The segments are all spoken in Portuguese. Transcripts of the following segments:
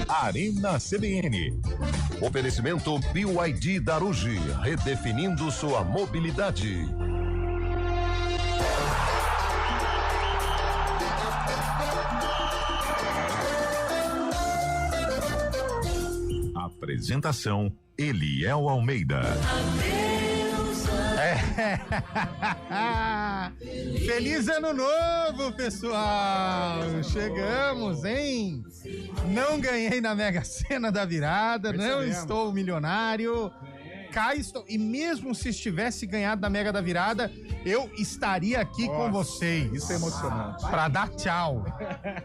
Arena CBN. Oferecimento BYD Darugi, redefinindo sua mobilidade. Apresentação: Eliel Almeida. Feliz ano novo, pessoal! Chegamos, hein? Não ganhei na Mega Sena da virada, não estou milionário. Cá estou, e mesmo se estivesse ganhado na Mega da Virada, eu estaria aqui com vocês. Isso é emocionante. Pra dar tchau.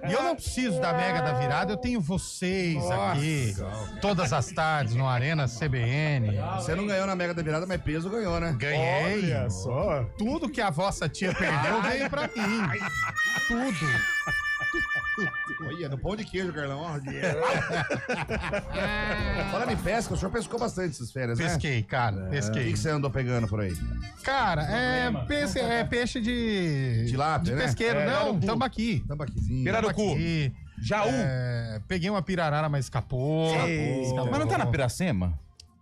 E eu não preciso da Mega da Virada, eu tenho vocês aqui todas as tardes no Arena CBN. Você não ganhou na Mega da Virada, mas peso ganhou, né? Ganhei. Olha só. Tudo que a vossa tia perdeu veio pra mim. Tudo. Olha, no pão de queijo, Carlão. Falando em pesca, o senhor pescou bastante essas férias, né? Pesquei, cara, O pesquei. que você andou pegando por aí? Cara, peixe de... Tilápia, de né? pesqueiro, não, tambaqui. Tambaquizinho. Pirarucu. Jaú. Peguei uma pirarara, mas escapou. Mas não tá na Piracema?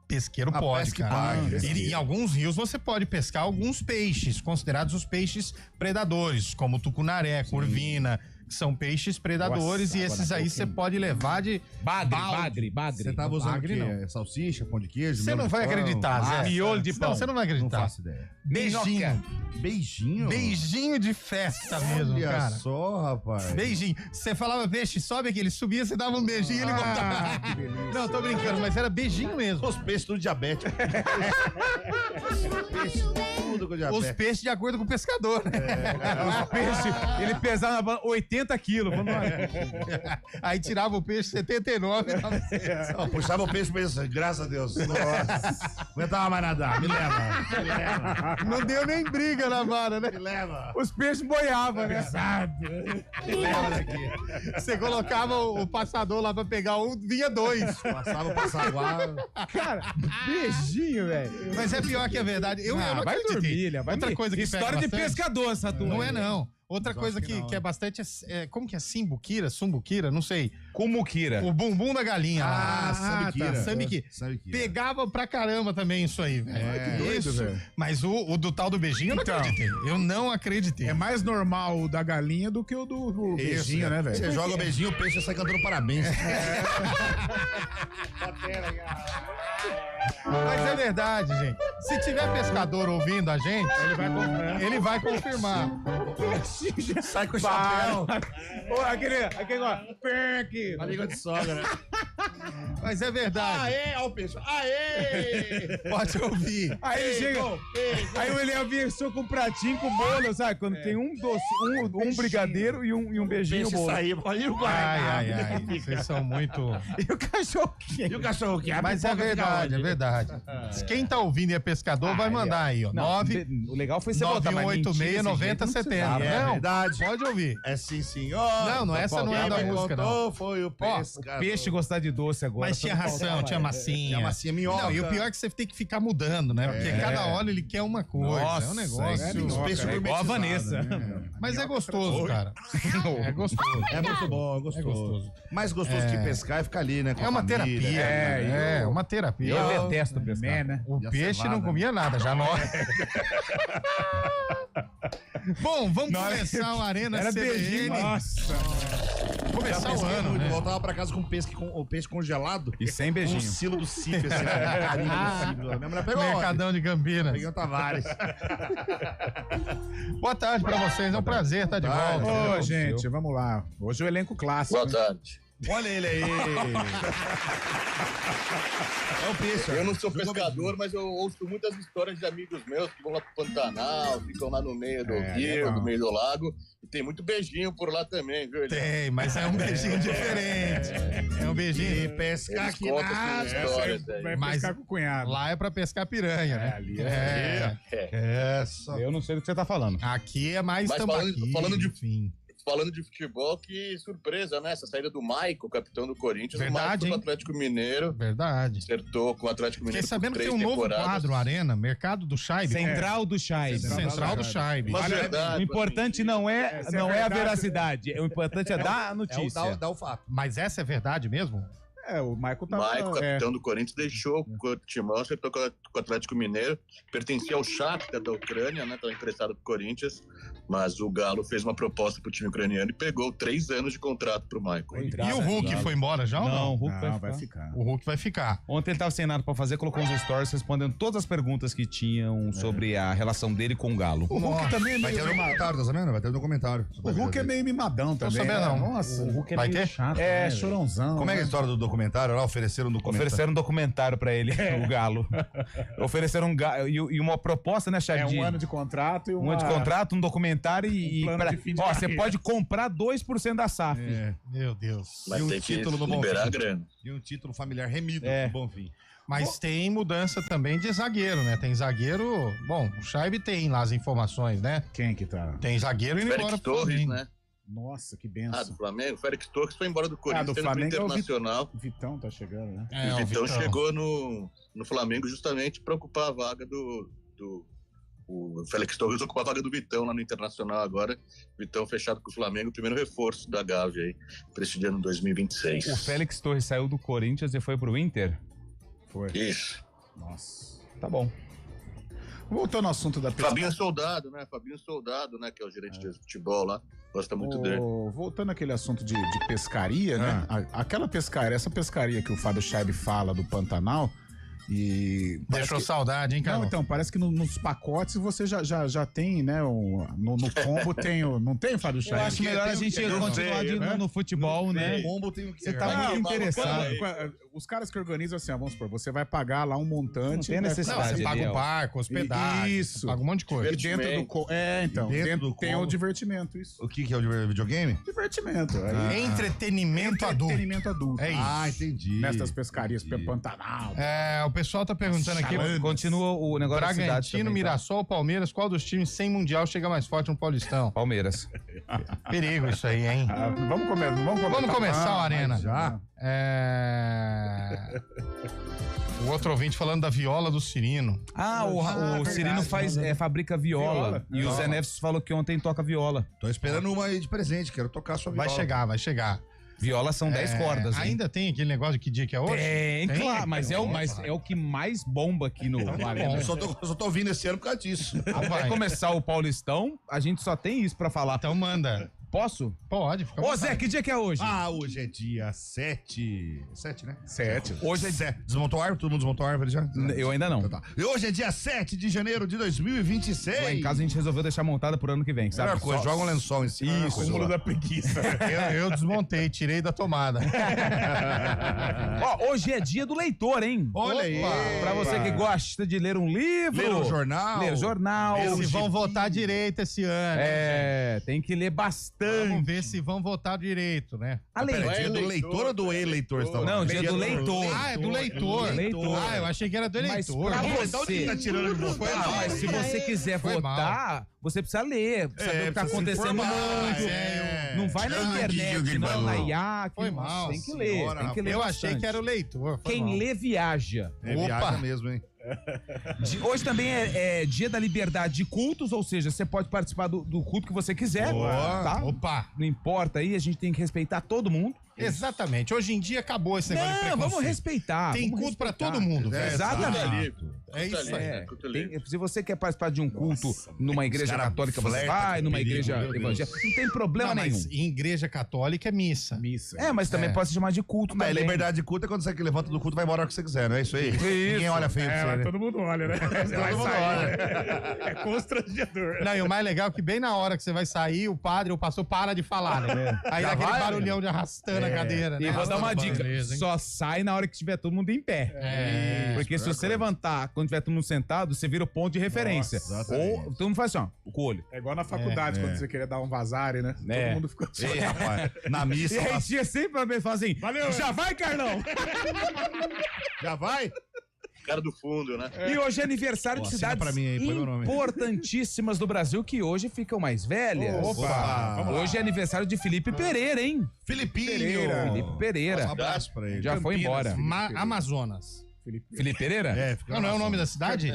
Pesqueiro A pode, pesca cara. paga. E em alguns rios você pode pescar alguns peixes, considerados os peixes predadores, como tucunaré, curvina, que são peixes predadores. Nossa, e esses agora aí você pode levar de Bagre. Você tava usando Bagre, o quê? não. Salsicha, pão de queijo? Você miolo não de vai pão, acreditar, massa? Zé. miolo de pão. Não, você não vai Não acreditar. faço ideia. Beijinho. Beijinho? Beijinho de festa mesmo, Olha cara. só, rapaz. Beijinho. Você falava peixe, sobe aqui, ele subia, você dava um beijinho e ele voltava. que delícia. Não, tô brincando, mas era beijinho mesmo. Os peixes tudo diabético. Peixe tudo com Os diabetes. peixes de acordo com o pescador, né? Os peixes, ele pesava 80 quilos. Aí tirava o peixe 79 e dava Não, puxava o peixe pensando, graças a Deus. Nossa. Não aguentava mais nadar. Me leva. Não deu nem briga na vara, né? Me leva. Os peixes boiavam, né? Me leva daqui. Você colocava o passador lá pra pegar um, vinha dois. Passava o passaguá. Cara, beijinho, velho. Mas é pior que a verdade. Eu não vai acreditei. dormir, Ilha, vai Outra dormir. coisa que História pega de bastante- pescador essa tua. Não é, não. Outra Mas coisa acho que que não, é bastante... como que é? Sumbuquira, não sei. Cumuquira. O bumbum da galinha. sambiquira. Sambiquira. Sambiquira. Pegava pra caramba também isso aí, velho. que doido, Isso. velho. Mas o do tal do beijinho eu não acreditei. Eu não acreditei. É mais normal o da galinha do que o do beijinho, né, velho? Você joga o beijinho, o peixe sai cantando parabéns. Mas é verdade, gente. Se tiver pescador ouvindo a gente, ele vai confirmar. Sai com o chapéu. Aquele aqui. A língua de sogra, né? Mas é verdade. Aê, ó o peixe. Aê! Pode ouvir. Aí ele chega. Aí o Eliel versou com um pratinho com bolo, sabe? Quando tem um doce, um brigadeiro e um beijinho Peixe bolo. saiu. Olha o Ai, guaraná. Vocês são muito. E o cachorro E o cachorro que Mas é verdade, é verdade. Quem tá ouvindo e é pescador, vai mandar aí, ó. 9 O legal foi você botar mais 986 90 70. É Não, verdade. pode ouvir. É sim, senhor. Não, essa não é Quem da me música, contou não. Foi o O pescador. peixe gostar de doce agora. Mas tinha ração, tinha massinha. Tinha massinha, minhoca. Não, e o pior é que você tem que ficar mudando, né? Porque cada óleo ele quer uma coisa. Nossa, é um negócio. Os peixes É igual a gourmetizados, Vanessa. né? Mas é gostoso, cara. É gostoso. É muito bom, é gostoso. Mais gostoso que pescar é ficar ali, né? Com É a uma família, terapia. né? É uma terapia. Eu detesto pescar. Né? O E a peixe cevada, não comia nada, já nós. Bom, vamos começar o Arena Era CBN. beijinho, Nossa, Começar o Pesquei ano, muito, né? voltava pra casa com o peixe congelado. E sem Com beijinho. o silo do CIP, assim, né? Carinho do CIP. Minha mulher pegou onde? Mercadão de Campinas. Peguei o Tavares. Boa tarde pra vocês, é um prazer estar de tarde. volta. ô, gente, vamos lá. Hoje o elenco clássico. Boa tarde. Olha ele aí. É o peixe. Eu não sou pescador, mas eu ouço muitas histórias de amigos meus que vão lá pro Pantanal, ficam lá no meio do rio, legal. no meio do lago. E tem muito beijinho por lá também, viu? Tem, mas é um beijinho diferente. É um E beijinho. pescar Eles que contam essas nada. histórias Vai aí. Mas pescar com o cunhado. lá é pra pescar piranha, né? ali É. Essa. Eu não sei do que você tá falando. Aqui é mais Mas tambaqui. falando de- enfim. Falando de futebol, que surpresa, né? Essa saída do Maico, capitão do Corinthians. Verdade, o Maico hein? do Atlético Mineiro. Verdade. Acertou com o Atlético Mineiro. Fiquei sabendo por que tem 3 um novo temporadas. quadro, Arena, Mercado do Chaibe. Central do Chai. Central do Chaibe. Mas verdade. O importante não é, Essa é não é a verdade. veracidade. O importante é dar a notícia. Dá o fato. Mas essa é verdade mesmo? O Michael tava... Michael, capitão do Corinthians, deixou o Timão, acertou com o Atlético Mineiro, pertencia ao Shakhtar da Ucrânia, né? Estava emprestado pro Corinthians, mas o Galo fez uma proposta pro time ucraniano e pegou 3 anos de contrato pro Michael. E o Hulk foi embora já ou não? Não, o Hulk vai ficar. O Hulk vai ficar. Ontem ele tava sem nada pra fazer, colocou uns stories respondendo todas as perguntas que tinham sobre a relação dele com o Galo. O Hulk também é Vai meio ter um documentário, tá sabendo? Vai ter um documentário. O Hulk é meio mimadão também. sabendo, né? não. Nossa, O Hulk é vai meio ter? chato. É, né, chorãozão. Como é que é a né? história do documentário lá? Ofereceram um documentário. Ofereceram um documentário pra ele, o Galo. Ofereceram e uma proposta, né, Chad? Um ano de contrato e Um ano de contrato, um documentário e... plano de fim de Ó, você carreira. pode comprar 2% da SAF. Meu Deus. Mas E um tem que título no liberar a Bonfim. grana. E um título familiar remido É. no Bonfim. Mas tem mudança também de zagueiro, né? Tem zagueiro... Bom, o Scheibe tem lá as informações, né? Quem que tá? Tem zagueiro indo embora Félix pro Torres, Flamengo. né? Nossa, que Do benção. Flamengo. Félix Torres foi embora do Corinthians, do indo pro Flamengo é o Internacional. O Vitão tá chegando, né? E o Vitão chegou no Flamengo justamente para ocupar a vaga o Félix Torres ocupar a vaga do Vitão lá no Internacional agora. Vitão fechado com o Flamengo, o primeiro reforço da Gávea aí, para este ano 2026. O Félix Torres saiu do Corinthians e foi pro Inter? Foi. Isso. Nossa. Tá bom. Voltando ao assunto da pesquisa. Fabinho Soldado, né? Que é o gerente de futebol lá. Gosta muito dele. Voltando àquele assunto de pescaria, né? Aquela pescaria, essa pescaria que o Fábio Scheibe fala do Pantanal. E Deixou saudade, hein, cara? Não, então, parece que nos pacotes você já tem, né? No combo tem o. Não tem, Fábio Eu Scheibe? acho melhor a gente continuar no futebol, né? Combo tem o que Você tá muito interessado. Os caras que organizam assim, vamos supor, você vai pagar lá um montante. Não tem né? necessidade. Você paga Eliel. o barco, hospedagem. Isso. Paga um monte de coisa. E dentro do. Então. Dentro do tem combo. o divertimento, isso. O que é o videogame? Divertimento. Entretenimento adulto. Entretenimento adulto. É isso. Ah, entendi. Nestas pescarias, Pantanal. O pessoal tá perguntando aqui. Continua o negócio da cidade Bragantino, também, tá? Mirassol, Palmeiras, qual dos times sem Mundial chega mais forte no Paulistão? Palmeiras. Perigo isso aí, hein? Vamos começar a Arena. Já. O outro ouvinte falando da viola do Cirino. O Cirino fabrica viola. E o Viola. Zé Neves falou que ontem toca viola. Tô esperando uma aí de presente, quero tocar a sua viola. Vai chegar. Viola são 10 cordas, hein? Ainda tem aquele negócio de que dia que é hoje? Tem, claro, mas é o que mais bomba aqui no Arena. Eu só tô ouvindo esse ano por causa disso. Vai começar o Paulistão, a gente só tem isso pra falar. Então manda. Posso? Pode, fica à Ô, vontade. Zé, que dia que é hoje? Hoje é dia 7. 7, né? 7. Hoje é 7. Desmontou a árvore? Todo mundo desmontou a árvore já? Eu ainda não. Então tá. E hoje é dia 7 de janeiro de 2026. Lá em casa a gente resolveu deixar montada pro ano que vem, sabe? Melhor coisa, joga um lençol em cima. Isso. Cúmulo da preguiça. Eu desmontei, tirei da tomada. Ó, hoje é dia do leitor, hein? Olha aí. Pra você que gosta de ler um livro. Ler um jornal. Ler jornal. Se vão votar direito esse ano. Tem que ler bastante. Vamos ver se vão votar direito, né? Peraí, dia do leitor ou do eleitor? Você tá Não, falando? dia do leitor. É do leitor. Leitor. Eu achei que era do Mas eleitor. pra Então você... onde tá tirando de você? Mas se você quiser Foi votar, você precisa ler, saber o que tá precisa se acontecendo no informar, mundo. Não vai na internet, não, na IAC. Foi mal. Tem que ler, Senhora, tem que ler Eu bastante. achei que era o leitor. Foi Quem mal. lê, viaja. Viaja mesmo, hein? Hoje também é dia da liberdade de cultos, ou seja, você pode participar do culto que você quiser, tá? Opa. Não importa aí, a gente tem que respeitar todo mundo. Exatamente. Hoje em dia acabou esse negócio de Não, preconceito. vamos respeitar. Tem vamos culto pra respeitar. todo mundo, velho. Exatamente. É isso aí. Se você quer participar de um culto numa igreja cara católica, você flerta vai, com numa perigo, igreja meu Deus. evangélica. Não tem problema Não, nenhum. mas em igreja católica é missa. Mas também pode se chamar de culto Mas também. liberdade de culto é quando você que levanta do culto e vai embora a hora que você quiser, não é isso aí? Ninguém olha feio pra você, né? Todo mundo olha, né? Todo mundo olha. É constrangedor. Não, e o mais legal é que bem na hora que você vai sair, o padre ou o pastor para de falar, né? Aí dá aquele barulhão de arrastando a cadeira, né? E vou dar uma dica. Beleza, hein? Só sai na hora que tiver todo mundo em pé. Porque se você levantar quando tiver todo mundo sentado, você vira o ponto de referência. Ou todo mundo faz assim, ó, com o olho. É igual na faculdade, quando você queria dar um vazare, né? É. Todo mundo ficou assim. Ei, rapaz, na missa, E aí tinha sempre pra falar assim, Valeu, já vai, Carlão! já vai? Cara do fundo, né? E hoje é aniversário de Assina cidades pra mim aí, põe meu nome. importantíssimas do Brasil que hoje ficam mais velhas. Opa! Hoje é aniversário de Felipe Pereira, hein? Filipinho! Felipe Pereira. Um abraço pra ele. Já foi embora. Amazonas. Felipe Pereira? É, fica Não é o nome da cidade?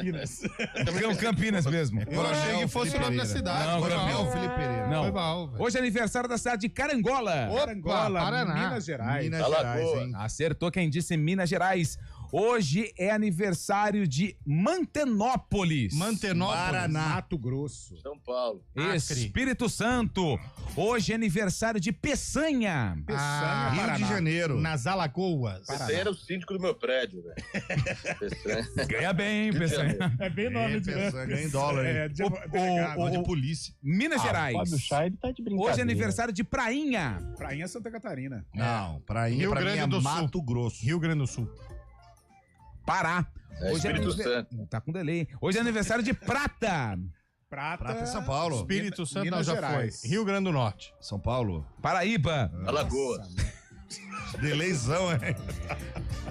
Campinas mesmo. Eu achei que fosse o nome da cidade. Não, Foi Campinas. mal. Felipe Pereira. Não. Foi mal, velho. Hoje é aniversário da cidade de Carangola. Opa, Paraná. Minas Gerais. Minas Alagoas. Gerais, hein? Acertou quem disse Minas Gerais. Hoje é aniversário de Mantenópolis. Mantenópolis. Paraná. Mato Grosso. São Paulo. Espírito Santo. Hoje é aniversário de Peçanha. Ah, Rio de Paraná. Janeiro. Nas Alagoas. Esse aí era o síndico do meu prédio, velho. Ganha bem, hein, Peçanha. É bem nome de... Ganha em dólar, hein? É, delegado. Ou de polícia. Minas Gerais. Fábio Scheib tá de brincadeira. Hoje é aniversário de Prainha. Prainha Santa Catarina. Não, prainha Rio pra Grande mim é do Sul. Mato Grosso. Rio Grande do Sul. Pará. É Espírito Santo. Tá com delay. Hoje é aniversário de Prata. Prata é São Paulo. Espírito Santo Minas já Gerais. foi. Rio Grande do Norte. São Paulo. Paraíba. Alagoas. Delayzão, hein?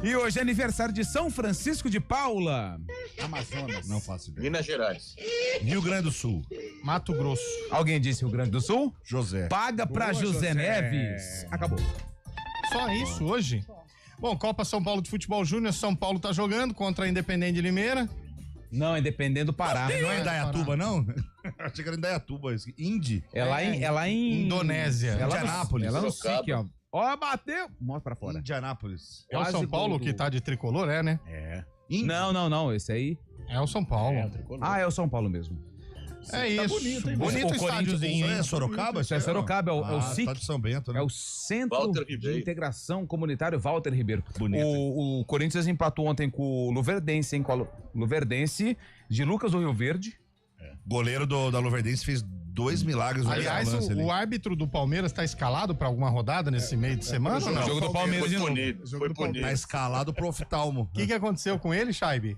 E hoje é aniversário de São Francisco de Paula. Amazonas. Não faço ideia. Minas Gerais. Rio Grande do Sul. Mato Grosso. Alguém disse Rio Grande do Sul? José. Paga pra Boa, José José. Neves. Acabou. Só isso hoje? Bom, Copa São Paulo de Futebol Júnior. São Paulo tá jogando contra a Independente de Limeira. Não, é dependendo do Pará. Não é Indaiatuba, não? Achei que era Indaiatuba. Indy. É lá em Indonésia. É lá no- Indianápolis. É lá no Sorocaba. SIC, ó. Ó, bateu. Mostra pra fora. Indianápolis. É o Quase São Paulo gol do- que tá de tricolor, é, né? Não. Esse aí. É o São Paulo. Ah, é o São Paulo mesmo. É isso. bonito, hein, Bonito O o estádiozinho, Isso hein? é Sorocaba? Isso é Sorocaba, é o Tá SIC. de São Bento, né? É o Centro Walter de Ribeiro. Integração Comunitário Walter Ribeiro. Bonito. O Corinthians empatou ontem com o Luverdense, hein? Com a Luverdense de Lucas do Rio Verde. Goleiro da Luverdense fez 2 milagres no Aliás, lance ali. o árbitro do Palmeiras tá escalado pra alguma rodada nesse meio de semana ou O não? jogo do Palmeiras de Foi novo. punido. Foi punido. Tá escalado pro oftalmo. O que aconteceu com ele, Scheib?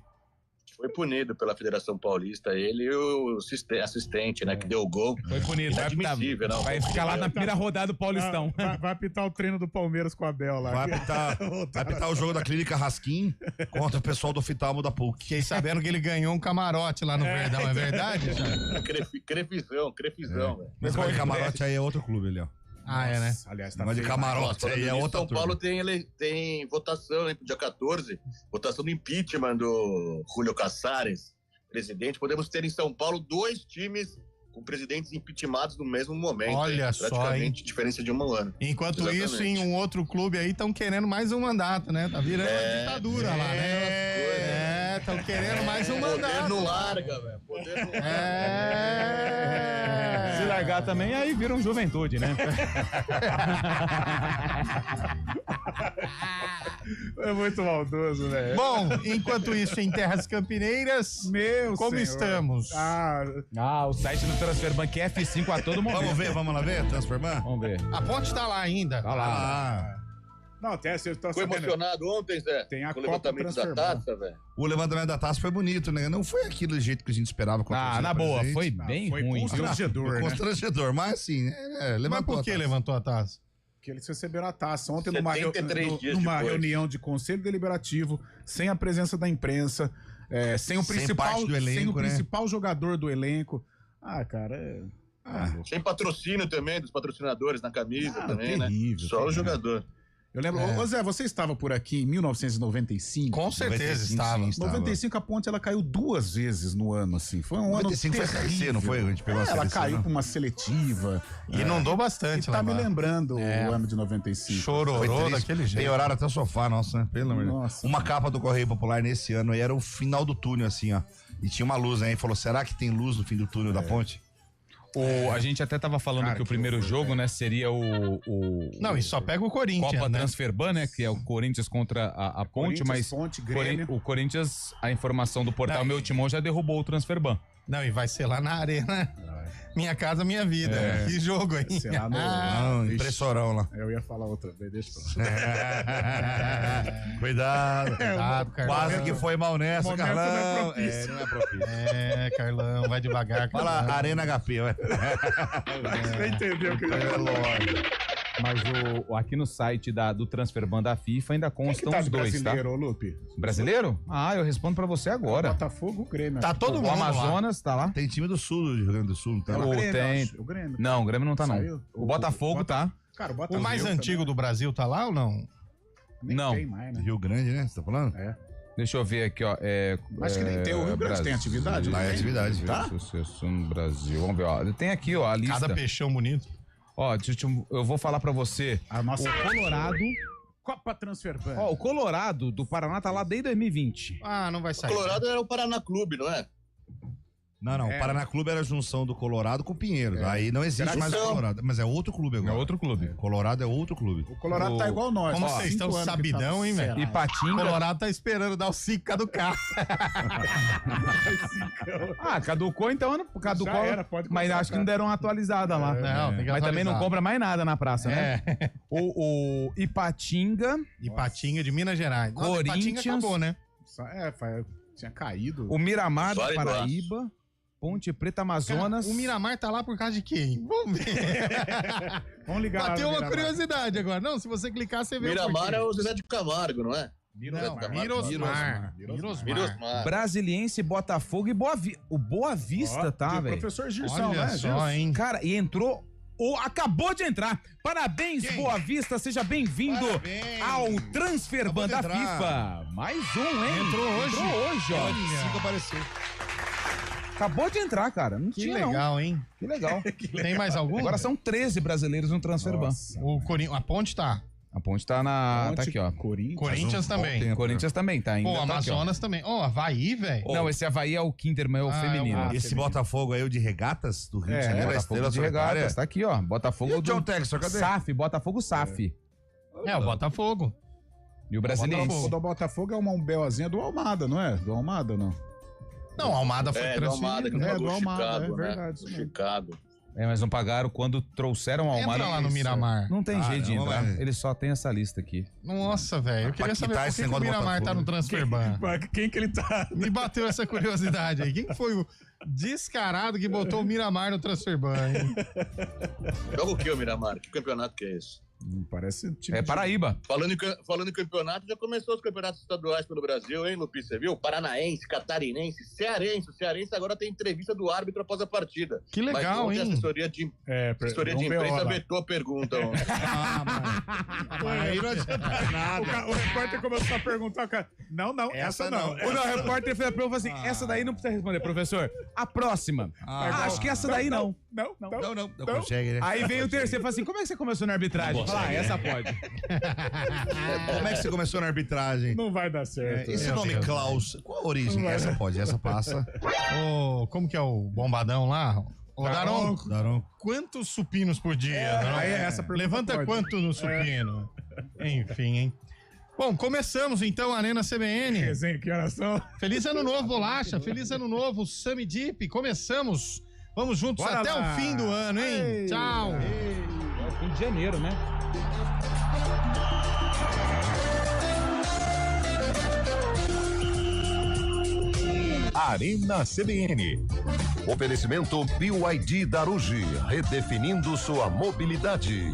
Foi punido pela Federação Paulista. Ele e o assistente, né? Que deu o gol. Foi punido. Inadmissível, não. Vai ficar lá na primeira rodada do Paulistão. Vai apitar o treino do Palmeiras com a Abel lá. Vai apitar o jogo da Clínica Raskin contra o pessoal do oftalmo da PUC. Fiquei sabendo que ele ganhou um camarote lá no Verdão, é verdade, Scheib? Crefizão, velho. Mas o camarote aí é outro clube ali, ó. Ah, é, né? Aliás, tá Mas de feio. camarote Falando aí é nisso, outra São turma. Paulo tem votação, hein, pro dia 14. Votação do impeachment do Júlio Casares, presidente. Podemos ter em São Paulo 2 times com presidentes impeachmentados no mesmo momento. Olha hein? só, Praticamente diferença de um ano. Enquanto Exatamente. isso, em um outro clube aí, estão querendo mais um mandato, né? Tá virando uma ditadura lá, né? Estão querendo mais um Poder mandato. não larga, velho. Poder não larga. Se largar também, aí vira um juventude, né? É muito maldoso, velho. Bom, enquanto isso, em Terras Campineiras, Meu como senhor. estamos? O site do Transferbank é F5 a todo momento. Vamos lá ver, Transformar? Vamos ver. A ponte tá lá ainda. Olha lá. Ah, Não, até eu tô Ficou sabendo. emocionado ontem, Zé? Tem a com o Copa levantamento da Transferban. taça, velho. o levantamento da taça foi bonito, né? Não foi aquilo do jeito que a gente esperava. com a torcida Na boa, presente. foi bem foi ruim. viu? constrangedor, né? Constrangedor, mas assim, Mas levantou por a que taça. levantou a taça? Que eles receberam a taça ontem 73 dias numa depois. reunião de conselho deliberativo, sem a presença da imprensa, sem o Sem principal, parte do elenco, sem o né? principal jogador do elenco. Ah, cara, Sem patrocínio também, dos patrocinadores na camisa também, né? terrível. Só o jogador. Eu lembro, ô Zé, você estava por aqui em 1995? Com certeza 95, estava. sim, estava. 95 a ponte ela caiu 2 vezes no ano, assim. Foi um ano 95 foi a Série C, não foi? A gente pegou a ela Série C, caiu não? pra uma seletiva. Inundou E bastante tá lá. me embaixo. lembrando o ano de 95. Chororô Foi triste. daquele jeito. Tem horário até o sofá, nossa, né? Pelo amor de Deus. Nossa. Uma capa do Correio Popular nesse ano aí era o final do túnel, assim, ó. E tinha uma luz aí, falou, será que tem luz no fim do túnel da ponte? A gente até tava falando Cara, que o que primeiro horror, jogo, né, seria Não, e só pega o Corinthians, Copa né? Transferban, né, que é o Corinthians contra a Ponte, Corinthians, mas Ponte, Grêmio. o Corinthians, a informação do portal Meu Timão já derrubou o Transferban. Não, e vai ser lá na arena. Minha casa, minha vida. Que jogo, hein? Sei lá, Não, impressorão lá. Eu ia falar outra vez, deixa eu falar. Cuidado. Cuidado, Carlão. Quase que foi mal nessa, momento Carlão. não é propício. Não é propício. Carlão, vai devagar. Fala Carlão. Arena HP, vai. Você entendeu o que eu É lógico. Mas aqui no site do Transferban da FIFA ainda Quem que constam tá os de dois, tá? brasileiro, ô Lupe? Brasileiro? Eu respondo pra você agora. Botafogo, Grêmio. Tá acho. todo O mundo lá. Amazonas tá lá. Tem time do sul do Rio Grande do Sul, não tem? É lá? o Grêmio, tem- acho. O Grêmio. Não, o Grêmio não tá, não. Saiu? O Botafogo tá. Cara, o O Botafogo mais também antigo do Brasil tá lá ou não? nem Não. tem mais, né? Rio Grande, né? Você tá falando? É. Deixa eu ver aqui, ó. Acho que nem tem. O Rio Grande tem atividade. Lá é atividade, tá? Associação no Brasil. Vamos ver, ó. Tem aqui, ó, a lista. Cada peixão bonito. Ó, eu vou falar pra você. A nossa O Colorado... Copa Transfer Ban. Ó, o Colorado do Paraná tá lá desde 2020. Ah, não vai O sair. Colorado era o Paraná Clube, não é? Não, o Paraná Clube era a junção do Colorado com o Pinheiro. Aí não existe mais o Colorado. Mas é outro clube agora. É outro clube. Colorado é outro clube. O Colorado tá igual nós. Como Ó, vocês estão 5 anos que sabidão, hein, velho? E O Patinga. Colorado tá esperando dar o 5 caducar. Caducou então. Caducou. Já era, pode mas contratar. acho que não deram uma atualizada lá. Não, tem que Mas também não atualizar. compra mais nada na praça, né? É. O Ipatinga, Ipatinga de Minas Gerais. Nossa, Ipatinga Corinthians. acabou, né? Tinha caído. o Miramar do Vários Paraíba, Ponte Preta Amazonas. Cara, o Miramar tá lá por causa de quem? Vamos ver. Vamos ligar lá Bateu no uma Miramar. curiosidade agora. Não, se você clicar, você vê Miramar o é o Zezé de Camargo, não é? Não, Mirosmar. Mirosmar. Mirosmar. Brasiliense, Botafogo e o Boa Vista, Ó, tá, tem o velho? professor Girsão, Olha né, só, Gilson? hein? Cara, e entrou. Acabou de entrar. Parabéns, Quem? Boa Vista. Seja bem-vindo Parabéns. ao Transfer Acabou Ban de da entrar. FIFA. Mais um, hein? Entrou hoje? Entrou hoje, ó. Cinco apareceu. Acabou de entrar, cara. Não Que tinha, não. legal, hein? Que legal. Tem mais algum? Agora são 13 brasileiros no Transfer Ban. O a ponte tá. A ponte tá na. Tá aqui, ó. Corinthians também. Corinthians também tá ainda. Pô, tá aqui, ó. Amazonas também. Ó, Havaí, velho. Não, esse Havaí é o Kinderman, é o Ah, feminino. é o- Esse Botafogo aí, o de regatas do Rio de Janeiro, a Botafogo estrela de solitária. regatas, tá aqui, ó. Botafogo E o John do Textor, cadê? SAF, Botafogo SAF. É, o Botafogo. E o brasileiro. O do Botafogo é uma BOzinha do Almada, não é? Do Almada, não? Não, a Almada foi É, do Almada, que transferida. É, pagou do o Almada, Chicago, é né? verdade, Do isso mesmo. Chicago. É, mas não pagaram quando trouxeram ao Entra Almada. lá no Miramar. Não tem jeito de Caramba, entrar. velho. Ele só tem essa lista aqui. Nossa, velho. Eu queria Pra saber quitar por esse que, que o negócio do Miramar tá Botafogo. no Transfer Ban. Quem que ele tá? Me bateu essa curiosidade aí. Quem que foi o descarado que botou o Miramar no Transfer Ban, hein? Joga o que, o Miramar? Que campeonato que é esse? Parece time É de- Paraíba. Falando em campeonato, já começou os campeonatos estaduais pelo Brasil, hein, Lupi? Você viu? Paranaense, catarinense, cearense. O cearense agora tem entrevista do árbitro após a partida. Que Mas legal, ontem a hein? assessoria de um imprensa BO lá. vetou a pergunta ontem. Aí não adianta nada. O repórter começou a perguntar, cara. Não, essa não. O repórter fez a pergunta assim: essa daí não precisa responder, professor. A próxima. Acho que essa daí não. Não. Não consegue, né? Aí vem o terceiro e fala assim: como é que você começou na arbitragem? Fala, essa pode. Como é que você começou na arbitragem? Não vai dar certo. Esse nome Klaus, qual a origem? Essa pode, essa passa. Como que é o bombadão lá? Ô, Daronco, Daronco. quantos supinos por dia? Daronco? aí essa pergunta Levanta pode. quanto no supino? Enfim, hein? Bom, começamos então a Arena CBN. Resenha, que horas são? Feliz ano novo, Bolacha. Feliz ano novo, Sami Deep. Começamos. Vamos juntos Bora até lá. o fim do ano, hein? Ei. Tchau. É o fim de janeiro, né? Arena CBN. Oferecimento BYD Darugi, redefinindo sua mobilidade.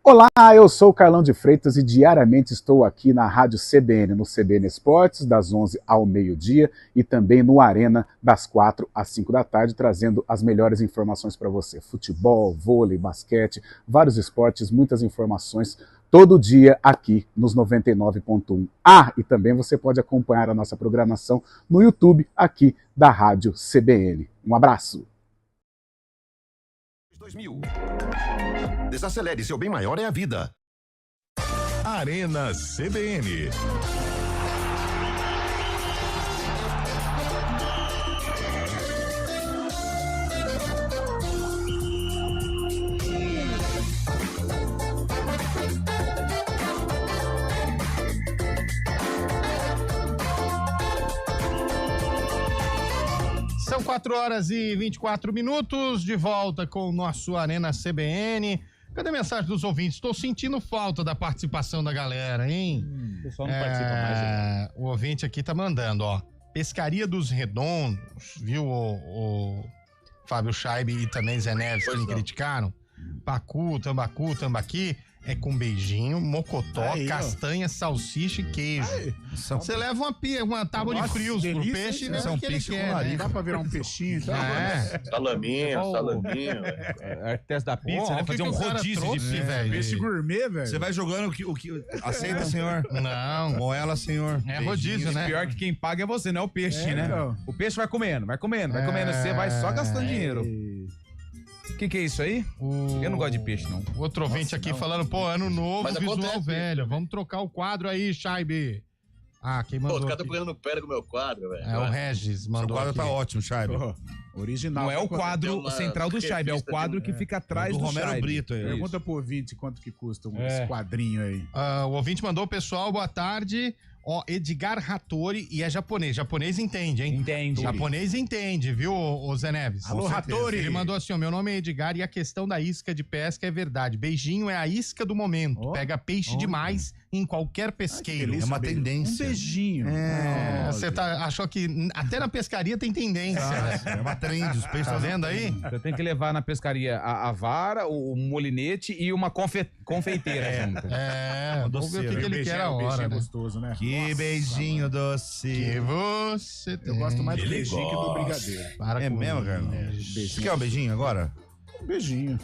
Olá, eu sou o Carlão de Freitas e diariamente estou aqui na Rádio CBN, no CBN Esportes, das 11 ao meio-dia e também no Arena, das 4 às 5 da tarde, trazendo as melhores informações para você. Futebol, vôlei, basquete, vários esportes, muitas informações todo dia aqui nos 99.1. E também você pode acompanhar a nossa programação no YouTube aqui da Rádio CBN. Um abraço. 2000. Desacelere, seu bem maior é a vida. Arena CBN. São 4 horas e 24 minutos, de volta com o nosso Arena CBN. Cadê a mensagem dos ouvintes? Estou sentindo falta da participação da galera, hein? O pessoal não participa mais. Né? O ouvinte aqui tá mandando, ó. Pescaria dos Redondos, viu o Fábio Scheibe e também Zé Neves que me criticaram? Pacu, Tambaqui. é com beijinho, mocotó, Aí, ó. castanha, salsicha e queijo. Você leva uma tábua de Nossa, frios pro delícia, peixe e hein? vê São o que ele peixe com quer, né? nariz. Dá pra virar um peixinho e tal. Salaminho. Arquiteto da pizza, Pô, né? o que Fazer que um o cara rodízio trouxe, de velho? Peixe gourmet, velho. Você vai jogando o que aceita, senhor? Não, Moela, senhor. é rodízio, né? Pior que quem paga é você, não é o peixe, né? então. O peixe vai comendo. Você vai só gastando dinheiro. O que é isso aí? Eu não gosto de peixe, não. Outro ouvinte aqui falando, pô, ano novo, Mas visual acontece, velho. Vamos trocar o quadro aí, Shaibe. Ah, quem Pô, mandou os caras estão aqui? pegando no pé do meu quadro, velho. É o Regis, Seu mandou quadro aqui. tá ótimo, Chaibe. Original. Não é o Tem quadro uma central do Scheibe, é o revista quadro de- que fica atrás do do Romero Scheibe. Brito aí. Pergunta pro ouvinte quanto que custa esse quadrinho aí. Ah, o ouvinte mandou, pessoal, boa tarde. Ó, Edgar Hattori e é japonês. Japonês entende, hein? Entende. Japonês entende, viu, ô Zé Neves? Alô, Hattori! Ele mandou assim, ó, meu nome é Edgar e a questão da isca de pesca é verdade. Beijinho é a isca do momento. Ó. Pega peixe demais em qualquer pesqueiro. É uma Um tendência. beijinho. Você achou que até na pescaria tem tendência. né? É uma trend, os peixes Tá vendo aí? Você tem que levar na pescaria a vara, o molinete e uma confeiteira junto. Vamos ver o que, que ele Beijinho, quer a hora, beijinho né? gostoso, né? Que beijinho doce. Que você Eu gosto mais do Ele beijinho que do gosta. brigadeiro. Para É com mesmo, isso. cara? Você quer um beijinho agora? Um beijinho.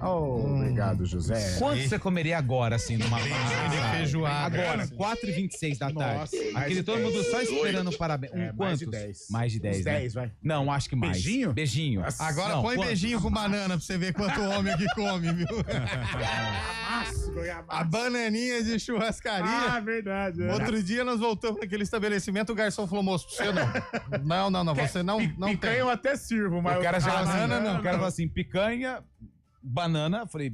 Obrigado, José. Quanto você comeria agora, assim, numa De feijoada. Agora, 4h26 da tarde. Nossa, mais Aquele de todo 10. mundo só esperando o parabéns. É, Quantos? mais de 10. Mais de 10, Uns né? 10, vai. Não, acho que mais. Beijinho? Beijinho. Agora Não, põe quanto? beijinho com banana pra você ver quanto homem aqui come, viu? A bananinha de churrascaria. Ah, verdade. é. Outro dia nós voltamos naquele estabelecimento, o garçom falou, moço, pra você não. Não, você não Picanha tem. eu até sirvo, mas... O cara chegou assim, banana não. o cara falou assim, picanha, banana. Eu falei,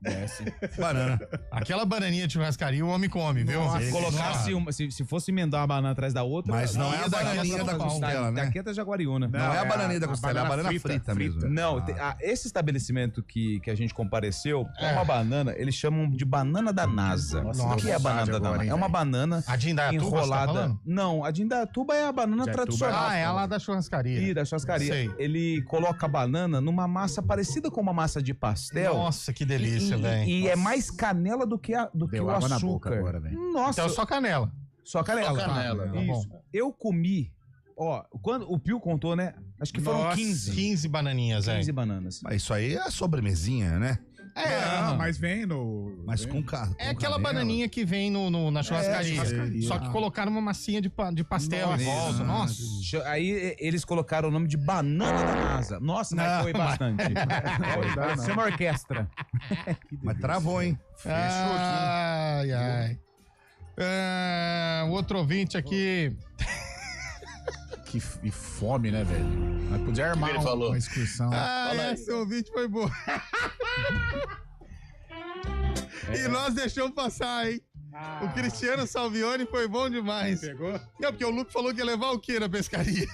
desce. Banana. Aquela bananinha de churrascaria o homem come, viu? Nossa, Colocasse uma, se fosse emendar uma banana atrás da outra. Mas não é a bananinha da costela, né? Daqui até Jaguariúna. Não é a bananinha da costela, é a banana frita mesmo. Não, esse estabelecimento que a gente compareceu é uma banana, eles chamam de banana da NASA. O que é a banana da NASA? É uma banana A de Indaiatuba, você tá enrolada. falando? Não, a de Indaiatuba é a banana Indaiatuba. tradicional. Ah, é a lá da churrascaria. Ih, da churrascaria. Sei. Ele coloca a banana numa massa parecida com uma massa de pastel. Nossa, que delícia, velho. E é mais canela do que Deu o água na açúcar. boca agora, velho. Nossa, Então só canela. só canela. Só canela, tá Isso. bom. Eu comi, ó, quando o Pio contou, né? Acho que foram Nossa, 15 bananinhas, 15 velho. bananas. Mas isso aí é a sobremesinha, né? Não, mas vem no... Mas vem. com carro. É aquela bananinha que vem na churrascaria. churrascaria. Só que colocaram uma massinha de pastel em volta. Nossa. Aí eles colocaram o nome de banana da NASA. Nossa, mas foi bastante. Foi uma orquestra. Mas travou, hein? Ai, ai. Outro ouvinte aqui. E fome, né, velho? Mas podia armar ele falou? uma excursão. Esse ouvinte foi boa. E nós deixamos passar, hein? O Cristiano Salvioni foi bom demais. Pegou? Não, porque o Luke falou que ia levar o quê na pescaria?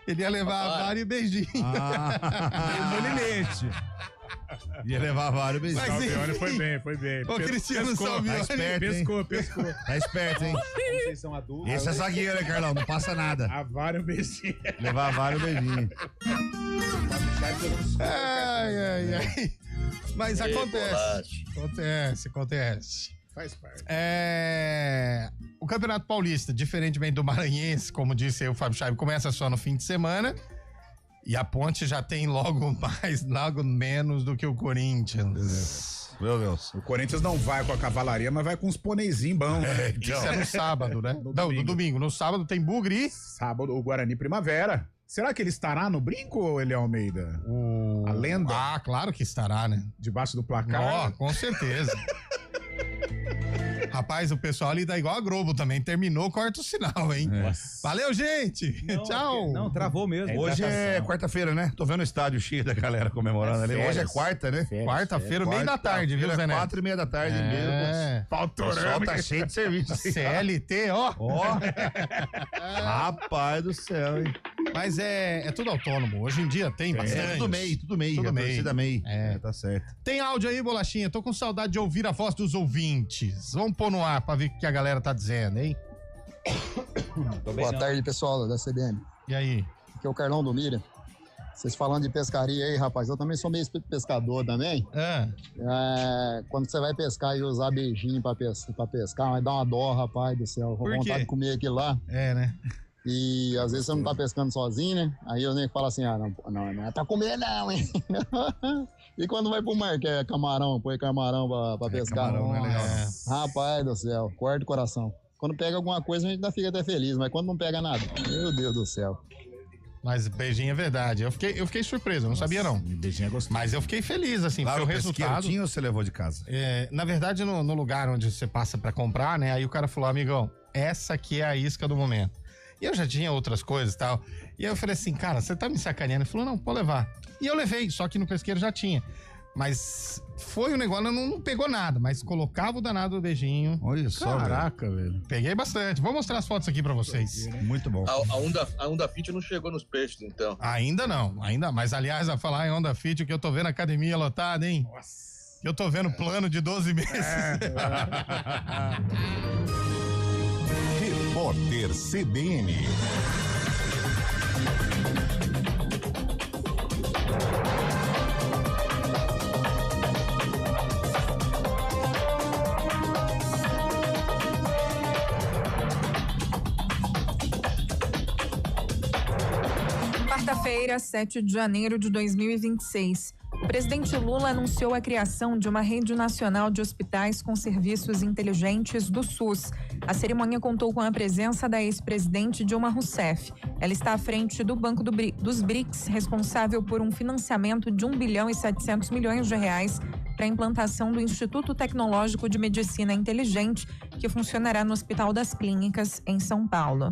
Ele ia levar a vara e o beijinho. Ah, Molinete. ia levar vários beijinhos. Mas, Salvione enfim. foi bem, foi bem. Ô, Cristiano Pescou, Salvioni. Tá esperto, hein? pescou. Tá esperto, hein? Vocês são adultos. Esse é zagueiro, hein, Carlão? Não passa nada. A vara e o beijinho. Levar vários beijinhos. Ai. Mas Ei, acontece. bolacha. Acontece. Faz parte. O Campeonato Paulista, diferentemente do Maranhense, como disse aí o Fábio Scheibe, começa só no fim de semana. E a Ponte já tem logo menos do que o Corinthians. Meu Deus. O Corinthians não vai com a cavalaria, mas vai com uns ponezinhos bons. Né? Isso é no sábado, né? No Não, domingo. no domingo. No sábado tem Bugre. Sábado, o Guarani Primavera. Será que ele estará no brinco, Eliel Almeida? A lenda? Ah, claro que estará, né? Debaixo do placar? Ó, com certeza. Rapaz, o pessoal ali tá igual a Globo também. Terminou, corta o sinal, hein? Valeu, gente! Tchau! Não, travou mesmo. Hoje é quarta-feira, né? Tô vendo o estádio cheio da galera comemorando ali. Hoje é quarta, né? Quarta-feira, meio da tarde, viu, Zé Neto? 4:30 da tarde mesmo. O pessoal tá cheio de serviço. CLT, ó. Ó. Rapaz do céu, hein? Mas é tudo autônomo. Hoje em dia tem bastante. Tudo MEI. Tudo a MEI. torcida MEI. É. Tá certo. Tem áudio aí, Bolachinha? Tô com saudade de ouvir a voz dos ouvintes. Vamos pôr no ar pra ver o que a galera tá dizendo, hein? Boa tarde, pessoal da CBN. E aí? Aqui é o Carlão do Mira. Vocês falando de pescaria aí, rapaz, eu também sou meio pescador também. Quando você vai pescar e usar beijinho pra pescar, vai dar uma dó, rapaz do céu. Com vontade de comer aquilo lá. Né? E às vezes você não tá pescando sozinho, né? Aí eu nem falo assim, não é pra comer não, hein? E quando vai pro mar, que é camarão, põe camarão pra pescar. Camarão, né? Legal. Rapaz do céu, corta o coração. Quando pega alguma coisa, a gente ainda fica até feliz, mas quando não pega nada, meu Deus do céu. Mas beijinho é verdade. Eu fiquei surpreso, eu não sabia não. Beijinho é gostoso. Mas eu fiquei feliz, assim, Lá foi o no resultado. pesqueiro tinha ou você levou de casa? Na verdade, no lugar onde você passa pra comprar, né? Aí o cara falou, amigão, essa aqui é a isca do momento. E eu já tinha outras coisas e tal. E aí eu falei assim, cara, você tá me sacaneando? Ele falou, não, pode levar. E eu levei, só que no pesqueiro já tinha. Mas foi um negócio, não pegou nada, mas colocava o danado do beijinho. Olha só, Caraca, velho. Peguei bastante. Vou mostrar as fotos aqui pra vocês. Muito bom. A Onda Fit não chegou nos peixes, então. Ainda não, mas aliás, a falar em Onda Fit, o que eu tô vendo a academia lotada, hein? Nossa. Que eu tô vendo plano de 12 meses. Repórter CBN. Quarta-feira, 7 de janeiro de 2026. O presidente Lula anunciou a criação de uma rede nacional de hospitais com serviços inteligentes do SUS. A cerimônia contou com a presença da ex-presidente Dilma Rousseff. Ela está à frente do Banco dos BRICS, responsável por um financiamento de 1 bilhão e 700 milhões de reais para a implantação do Instituto Tecnológico de Medicina Inteligente, que funcionará no Hospital das Clínicas, em São Paulo.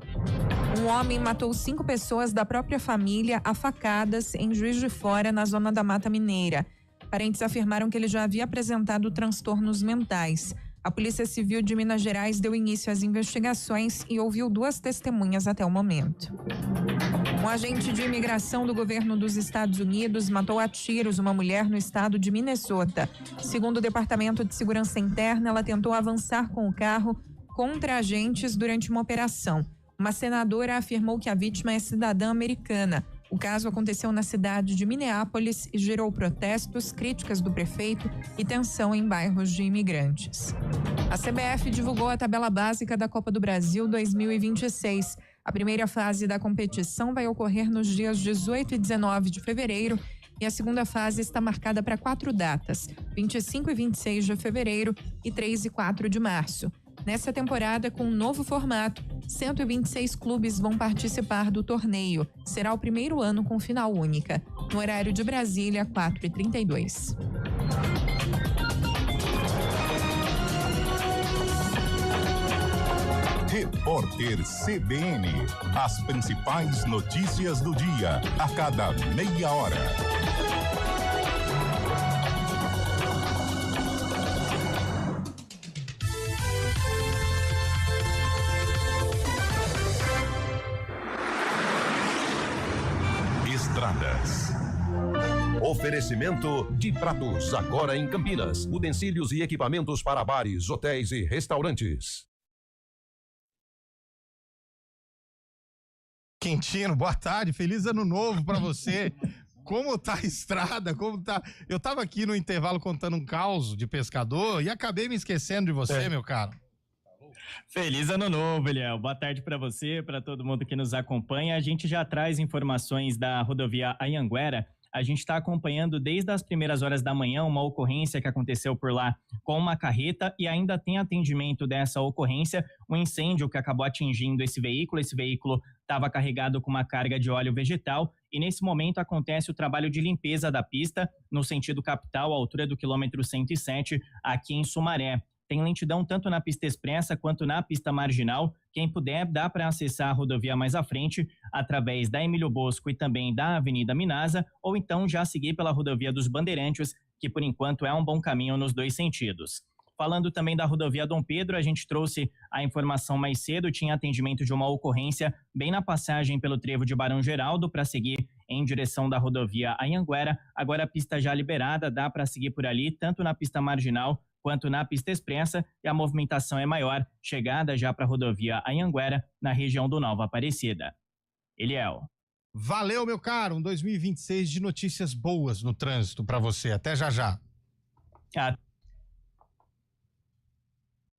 Um homem matou 5 pessoas da própria família a facadas em Juiz de Fora, na zona da Mata Mineira. Parentes afirmaram que ele já havia apresentado transtornos mentais. A Polícia Civil de Minas Gerais deu início às investigações e ouviu 2 testemunhas até o momento. Um agente de imigração do governo dos Estados Unidos matou a tiros uma mulher no estado de Minnesota. Segundo o Departamento de Segurança Interna, ela tentou avançar com o carro contra agentes durante uma operação. Uma senadora afirmou que a vítima é cidadã americana. O caso aconteceu na cidade de Minneapolis e gerou protestos, críticas do prefeito e tensão em bairros de imigrantes. A CBF divulgou a tabela básica da Copa do Brasil 2026. A primeira fase da competição vai ocorrer nos dias 18 e 19 de fevereiro e a segunda fase está marcada para 4 datas, 25 e 26 de fevereiro e 3 e 4 de março. Nessa temporada, com um novo formato, 126 clubes vão participar do torneio. Será o primeiro ano com final única. No horário de Brasília, 4h32. Repórter CBN. As principais notícias do dia, a cada meia hora. Estradas. Oferecimento de Pratos, agora em Campinas. Utensílios e equipamentos para bares, hotéis e restaurantes. Quintino, boa tarde, feliz ano novo pra você. Como tá a estrada, Eu tava aqui no intervalo contando um caos de pescador e acabei me esquecendo de você, meu caro. Feliz ano novo, Eliel. Boa tarde para você, para todo mundo que nos acompanha. A gente já traz informações da rodovia Anhanguera. A gente está acompanhando desde as primeiras horas da manhã uma ocorrência que aconteceu por lá com uma carreta e ainda tem atendimento dessa ocorrência, um incêndio que acabou atingindo esse veículo. Esse veículo estava carregado com uma carga de óleo vegetal e nesse momento acontece o trabalho de limpeza da pista no sentido capital, à altura do quilômetro 107, aqui em Sumaré. Tem lentidão tanto na pista expressa quanto na pista marginal. Quem puder, dá para acessar a rodovia mais à frente, através da Emílio Bosco e também da Avenida Minasa, ou então já seguir pela rodovia dos Bandeirantes, que por enquanto é um bom caminho nos 2 sentidos. Falando também da rodovia Dom Pedro, a gente trouxe a informação mais cedo, tinha atendimento de uma ocorrência bem na passagem pelo trevo de Barão Geraldo para seguir em direção da rodovia Anhanguera. Agora a pista já liberada, dá para seguir por ali, tanto na pista marginal quanto na pista expressa, e a movimentação é maior, chegada já para a rodovia Anhanguera, na região do Nova Aparecida. Eliel. Valeu, meu caro. Um 2026 de notícias boas no trânsito pra você. Até já já.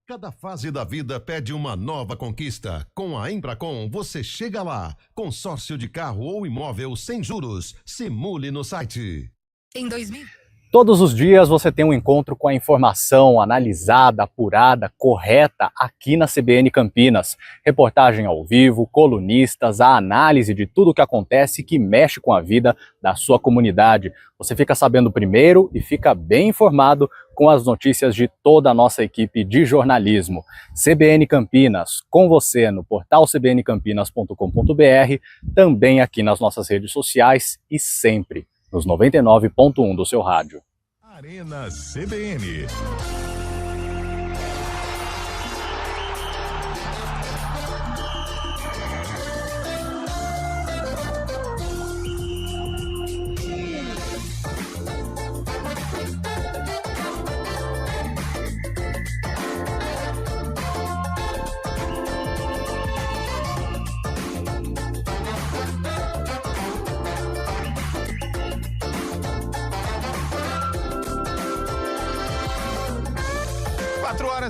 Cada fase da vida pede uma nova conquista. Com a Embracon, você chega lá. Consórcio de carro ou imóvel sem juros. Simule no site. Em 2000. Todos os dias você tem um encontro com a informação analisada, apurada, correta aqui na CBN Campinas. Reportagem ao vivo, colunistas, a análise de tudo o que acontece que mexe com a vida da sua comunidade. Você fica sabendo primeiro e fica bem informado com as notícias de toda a nossa equipe de jornalismo. CBN Campinas, com você no portal cbncampinas.com.br, também aqui nas nossas redes sociais e sempre nos 99.1 do seu rádio. Arena CBN.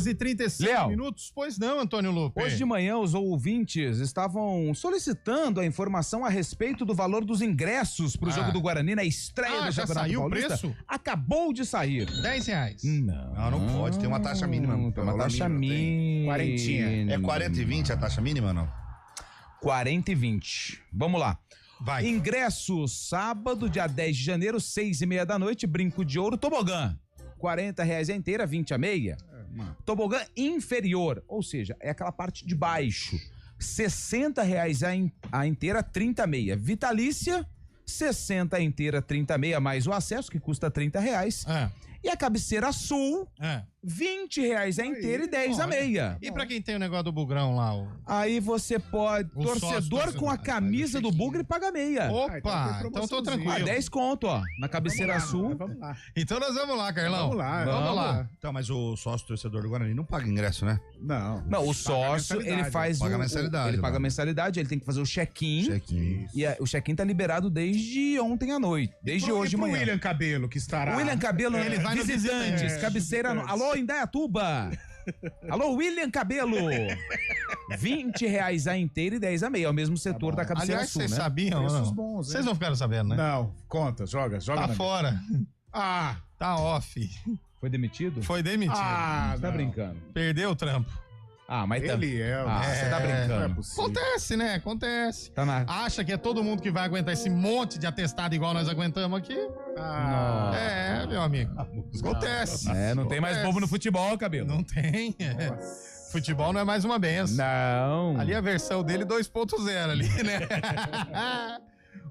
E 35 minutos, pois não, Antônio Lupe? Hoje de manhã, os ouvintes estavam solicitando a informação a respeito do valor dos ingressos para o jogo do Guarani na estreia do já Campeonato saiu Paulista. o preço? Acabou de sair. R$10. Não pode, tem uma taxa mínima. Tem uma taxa mínima. Quarentinha. É 40 e 20 a taxa mínima, não? 40 e 20. Vamos lá. Vai. Ingresso, sábado, dia 10 de janeiro, 6h30 da noite, Brinco de Ouro, tobogã. R$40 a inteira, 20 a meia. Tobogã inferior, ou seja, é aquela parte de baixo. R$60 a inteira, 30 a meia. Vitalícia, 60 a inteira, 30 a meia, mais o acesso, que custa R$30. E a cabeceira sul, R$20 a inteira e 10 a meia. E pra quem tem o negócio do bugrão lá? Aí você pode, torcedor com a camisa do Bugre paga meia. Opa, então tô tranquilo. 10 conto, ó, na cabeceira sul. Vamos lá. Então nós vamos lá, Carlão. Vamos lá. Então, mas o sócio torcedor do Guarani não paga ingresso, né? Não, o sócio, ele faz paga mensalidade. Ele paga mensalidade, ele tem que fazer o check-in. E o check-in tá liberado desde ontem à noite, desde hoje de manhã. O William Cabelo, que estará... O William Cabelo, ele vai visitantes, cabeceira... Alô, Indaiatuba! Alô, William Cabelo! R$20 a inteira e 10 a meia, é o mesmo setor da cabeceira Aliás, sul, vocês né? sabiam, Preços não? bons, hein? Vocês não ficaram sabendo, né? Não, conta, joga. Tá fora. Tá off. Foi demitido? Foi demitido. Você tá brincando. Perdeu o trampo. Mas você tá brincando. Não é possível. Acontece, né? Acontece. Tá na... Acha que é todo mundo que vai aguentar esse monte de atestado igual nós aguentamos aqui? Meu amigo. Acontece. Não tem mais bobo no futebol, Cabelo. Não tem. Futebol não é mais uma benção. Não. Ali a versão dele 2.0 ali, né?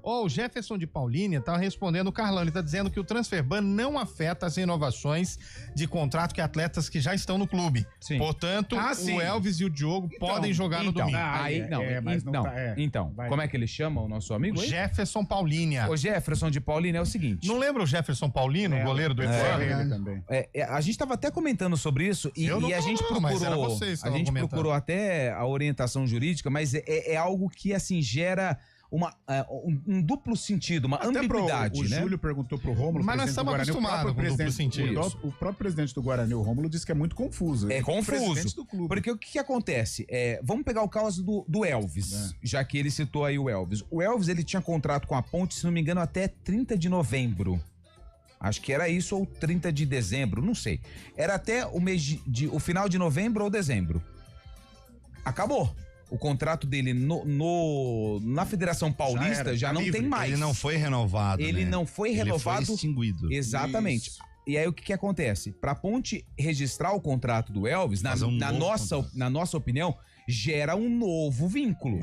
O Jefferson de Paulínia tá respondendo o Carlão. Ele tá dizendo que o Transferban não afeta as renovações de contrato que atletas que já estão no clube. Sim. Portanto, o Elvis e o Diogo podem jogar no domingo. Como é que ele chama o nosso amigo aí? Jefferson Paulínia. O Jefferson de Paulínia é o seguinte. Não lembra o Jefferson Paulino, goleiro do Equador? Também. A gente tava até comentando sobre isso e a gente procurou até a orientação jurídica, mas é algo que assim gera um duplo sentido, uma ambiguidade, o né? Júlio perguntou pro Rômulo, mas nós estamos acostumados com duplo sentido. O próprio presidente do Guarani, o Rômulo, disse que é muito confuso. É confuso. Porque o que acontece? Vamos pegar o caso do Elvis, já que ele citou aí o Elvis. O Elvis, ele tinha contrato com a Ponte, se não me engano, até 30 de novembro. Acho que era isso, ou 30 de dezembro, não sei. Era até o mês o final de novembro ou dezembro. Acabou. O contrato dele na Federação Paulista já não tem mais. Ele não foi renovado. Ele não foi renovado. Ele foi extinguido. Exatamente. Isso. E aí o que acontece? Pra Ponte registrar o contrato do Elvis, na nossa opinião, gera um novo vínculo.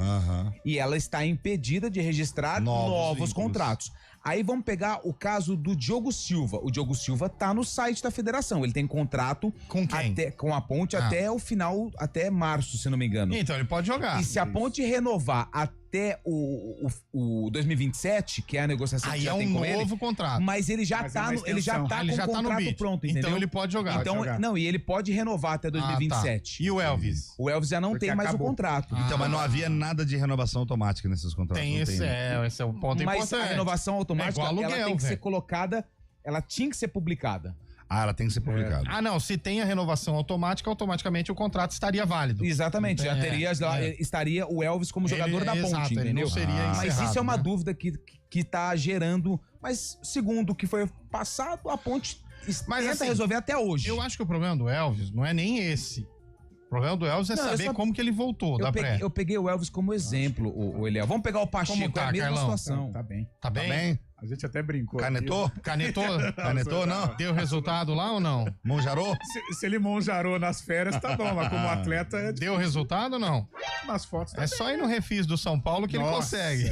E ela está impedida de registrar novos contratos. Aí vamos pegar o caso do Diogo Silva. O Diogo Silva tá no site da federação. Ele tem contrato com quem? Com a Ponte até o final, até março, se não me engano. Então ele pode jogar. E se a Ponte renovar até o 2027, que é a negociação aí que já é tem um com ele, novo contrato. mas ele já tá com o contrato pronto, entendeu? Então ele pode jogar. Não, e ele pode renovar até 2027. Tá. E o Elvis? O Elvis já não tem mais o contrato. Então, mas não havia nada de renovação automática nesses contratos. Esse é o ponto mas importante. a renovação automática, aluguel, ela tem que ser colocada, ela tinha que ser publicada. Ah, ela tem que ser publicada. Ah, não, se tem a renovação automática, automaticamente o contrato estaria válido. Exatamente, já teria, estaria o Elvis como jogador da Ponte, entendeu? Ele não seria mas isso é uma dúvida que tá gerando, mas segundo o que foi passado, a Ponte tenta resolver até hoje. Eu acho que o problema do Elvis não é nem esse. O problema do Elvis é saber como que ele voltou da pré. Eu peguei o Elvis como exemplo, o Eliel. Vamos pegar o Pacheco, como tá, é a mesma Carlão? situação. Tá bem. Tá bem? A gente até brincou. Canetou? Canetou, não? Deu resultado lá ou não? Monjarou? Se ele monjarou nas férias, tá bom, mas como atleta... Deu resultado ou não? Nas fotos É só ir no refis do São Paulo que ele consegue.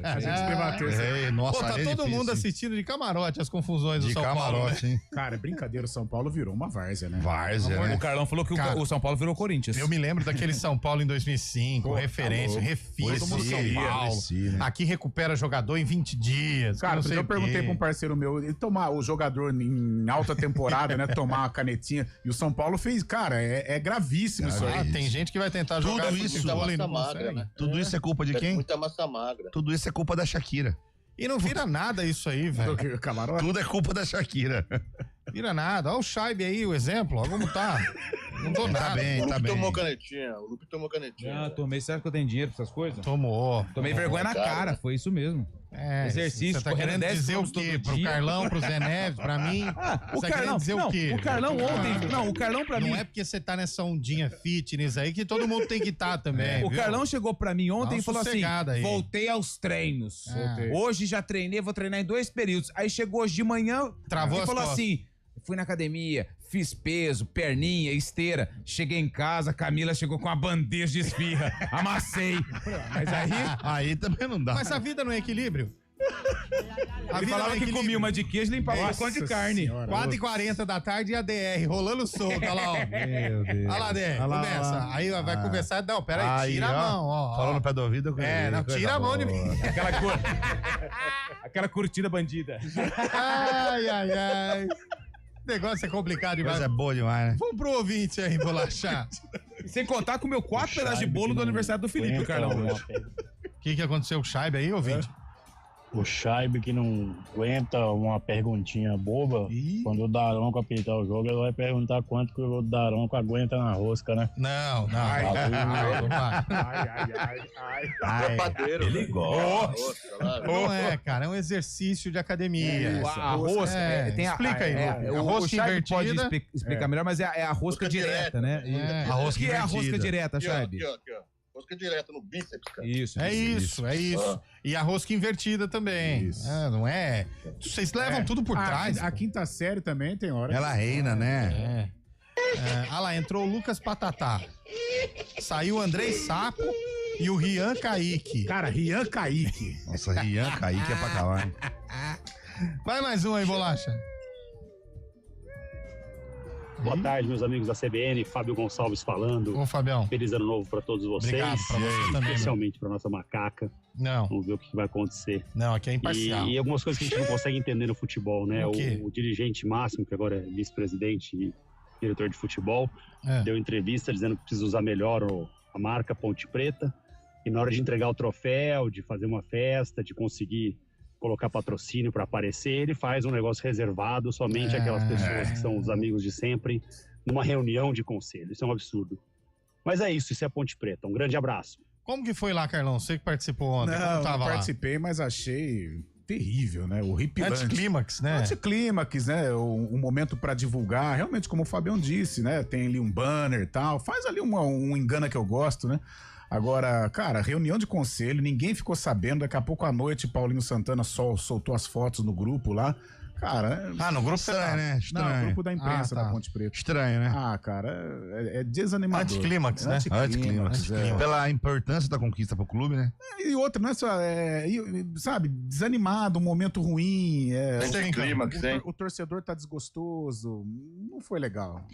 A gente debateu isso. Nossa, tá todo mundo assistindo de camarote as confusões do São Paulo. Hein? Cara, brincadeira, o São Paulo virou uma várzea, né? Várzea, né? O Carlão falou que o São Paulo virou Corinthians. Eu me lembro daquele São Paulo em 2005, referência, refis do São Paulo. Aqui recupera jogador em 20 dias. Cara, eu perguntei pra um parceiro meu, ele tomar o jogador em alta temporada, né? Tomar uma canetinha. E o São Paulo fez, cara, é gravíssimo isso aí. Tem gente que vai tentar jogar tudo isso, tudo isso é culpa de quem? Muita massa magra. Tudo isso é culpa da Shakira. E não vira nada isso aí, velho. Tudo é culpa da Shakira. Vira nada. Olha o Scheibe aí, o exemplo. Olha como tá. Não dou nada. Tá bem, tá bem. O Lupe tomou canetinha. Tomei. Você acha que eu tenho dinheiro pra essas coisas? Tomou. Tomei vergonha na cara, foi isso mesmo. Exercício. Você tá querendo dizer o quê? Pro Carlão, pro Zé Neves, pra mim? O Carlão, dizer o quê? O Carlão ontem... Não, o Carlão pra mim... Não é porque você tá nessa ondinha fitness aí que todo mundo tem que estar também. O Carlão chegou pra mim ontem e falou assim, aí. voltei aos treinos. Hoje já treinei, vou treinar em 2 períodos. Aí chegou hoje de manhã e falou assim... Fui na academia, fiz peso, perninha, esteira. Cheguei em casa, a Camila chegou com uma bandeja de esfirra. Amassei. Mas aí também não dá. Mas a vida não é equilíbrio? Ele falava que comia uma de queijo e limpava uma de carne. 4h40 da tarde e a DR rolando solto. Olha lá, ó. Meu Deus. Olha lá, DR. Começa. Aí vai começar. Não, peraí, tira a mão, ó. Falou no pé do ouvido. Não, tira a mão de mim. Aquela curtida bandida. Ai. O negócio é complicado demais. Coisa boa demais, né? Vamos pro ouvinte aí, bolachar. Sem contar com o meu 4 pedaços de bolo do aniversário do Felipe, Carlão. O que aconteceu com o Scheibe aí, ouvinte? O Scheibe que não aguenta uma perguntinha boba. Quando o Daronco apitar o jogo, ele vai perguntar quanto que o Daronco aguenta na rosca, né? Não. Ele gosta. Não é, cara, é um exercício de academia. A rosca. Explica aí. A rosca invertida. Pode explicar melhor, mas é a rosca direta, né? A rosca que é a rosca direta, Scheibe? Aqui, ó. Rosca direta no bíceps, cara. Isso. E a rosca invertida também. Não é? Vocês levam tudo por trás. A quinta série também tem hora. Ela reina, né? Olha lá, entrou o Lucas Patatá. Saiu o Andrei Sapo e o Rian Kaique. Cara, Rian Kaique. Nossa, Rian Kaique é pra calar, hein? Vai mais um aí, bolacha. Boa tarde, meus amigos da CBN, Fábio Gonçalves falando. Ô, Fabião. Feliz ano novo para todos vocês. Obrigado pra você também, especialmente para nossa macaca. Não. Vamos ver o que vai acontecer. Não, aqui é imparcial. E algumas coisas que a gente não consegue entender no futebol, né? O dirigente máximo, que agora é vice-presidente e diretor de futebol, deu entrevista dizendo que precisa usar melhor a marca Ponte Preta. E na hora de entregar o troféu, de fazer uma festa, de conseguir colocar patrocínio para aparecer, ele faz um negócio reservado somente àquelas pessoas que são os amigos de sempre, numa reunião de conselho. Isso é um absurdo. Mas é isso é a Ponte Preta. Um grande abraço. Como que foi lá, Carlão? Você que participou ontem. Não participei, mas achei terrível, né? Horripilante. Anticlímax, né? Anticlímax, né? Um momento para divulgar. Realmente, como o Fabião disse, né? Tem ali um banner e tal. Faz ali um engana que eu gosto, né? Agora, cara, reunião de conselho, ninguém ficou sabendo. Daqui a pouco à noite, Paulinho Santana soltou as fotos no grupo lá. Cara... no grupo estranho, né? Estranho. Não, o grupo da imprensa tá. da Ponte Preta. Estranho, né? Cara, é desanimador. Anticlímax, né? Anticlímax. Pela importância da conquista pro clube, né? E outra, não é só, sabe, desanimado, um momento ruim. O torcedor tá desgostoso. Não foi legal.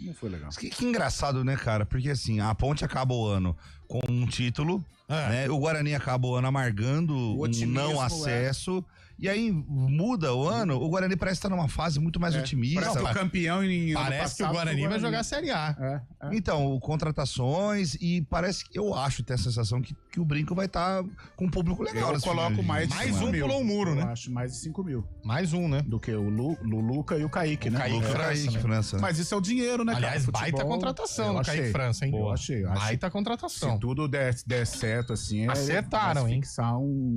Que engraçado, né, cara? Porque assim, a Ponte acaba o ano com um título, né? O Guarani acaba o ano amargando um não acesso. E aí muda o ano, o Guarani parece estar numa fase muito mais otimista. Parece que o campeão parece que o Guarani vai jogar a Série A. Então, contratações e parece que eu acho, ter a sensação que o Brinco vai estar com um público legal. Eu coloco mais um mil. pulou o muro, né? Eu acho mais de 5 mil. Mais um, né? Do que o Luca e o Kaique, né? Kaique França. Mas isso é o dinheiro, né, Aliás, cara? baita contratação no Kaique França, hein? Eu achei. Baita contratação. Se tudo der certo, assim... Acertaram, hein?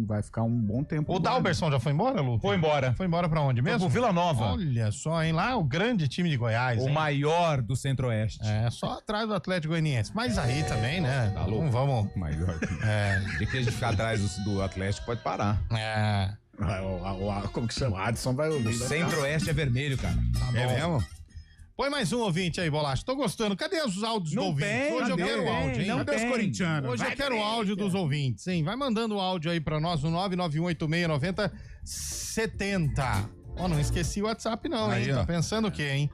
Vai ficar um bom tempo. O Dalberson já foi embora, Lu? Foi embora. Foi embora pra onde mesmo? Pro Vila Nova. Olha só, hein? Lá é o grande time de Goiás. O maior do Centro-Oeste. Só atrás do Atlético Goianiense. Mas aí também, né? Tá louco. Não vamos... Maior. De que a gente ficar atrás do Atlético pode parar. Como que chama? Adson vai ouvir. O Centro-Oeste é vermelho, cara. Tá é mesmo? Põe mais um ouvinte aí, Bolacha. Tô gostando. Cadê os áudios do ouvinte? Hoje eu quero o áudio, hein? Cadê os corintianos? Hoje eu quero o áudio dos ouvintes, hein? Vai mandando o áudio aí pra nós no 991869070. Não esqueci o WhatsApp não, aí, hein? Tá pensando o quê, hein?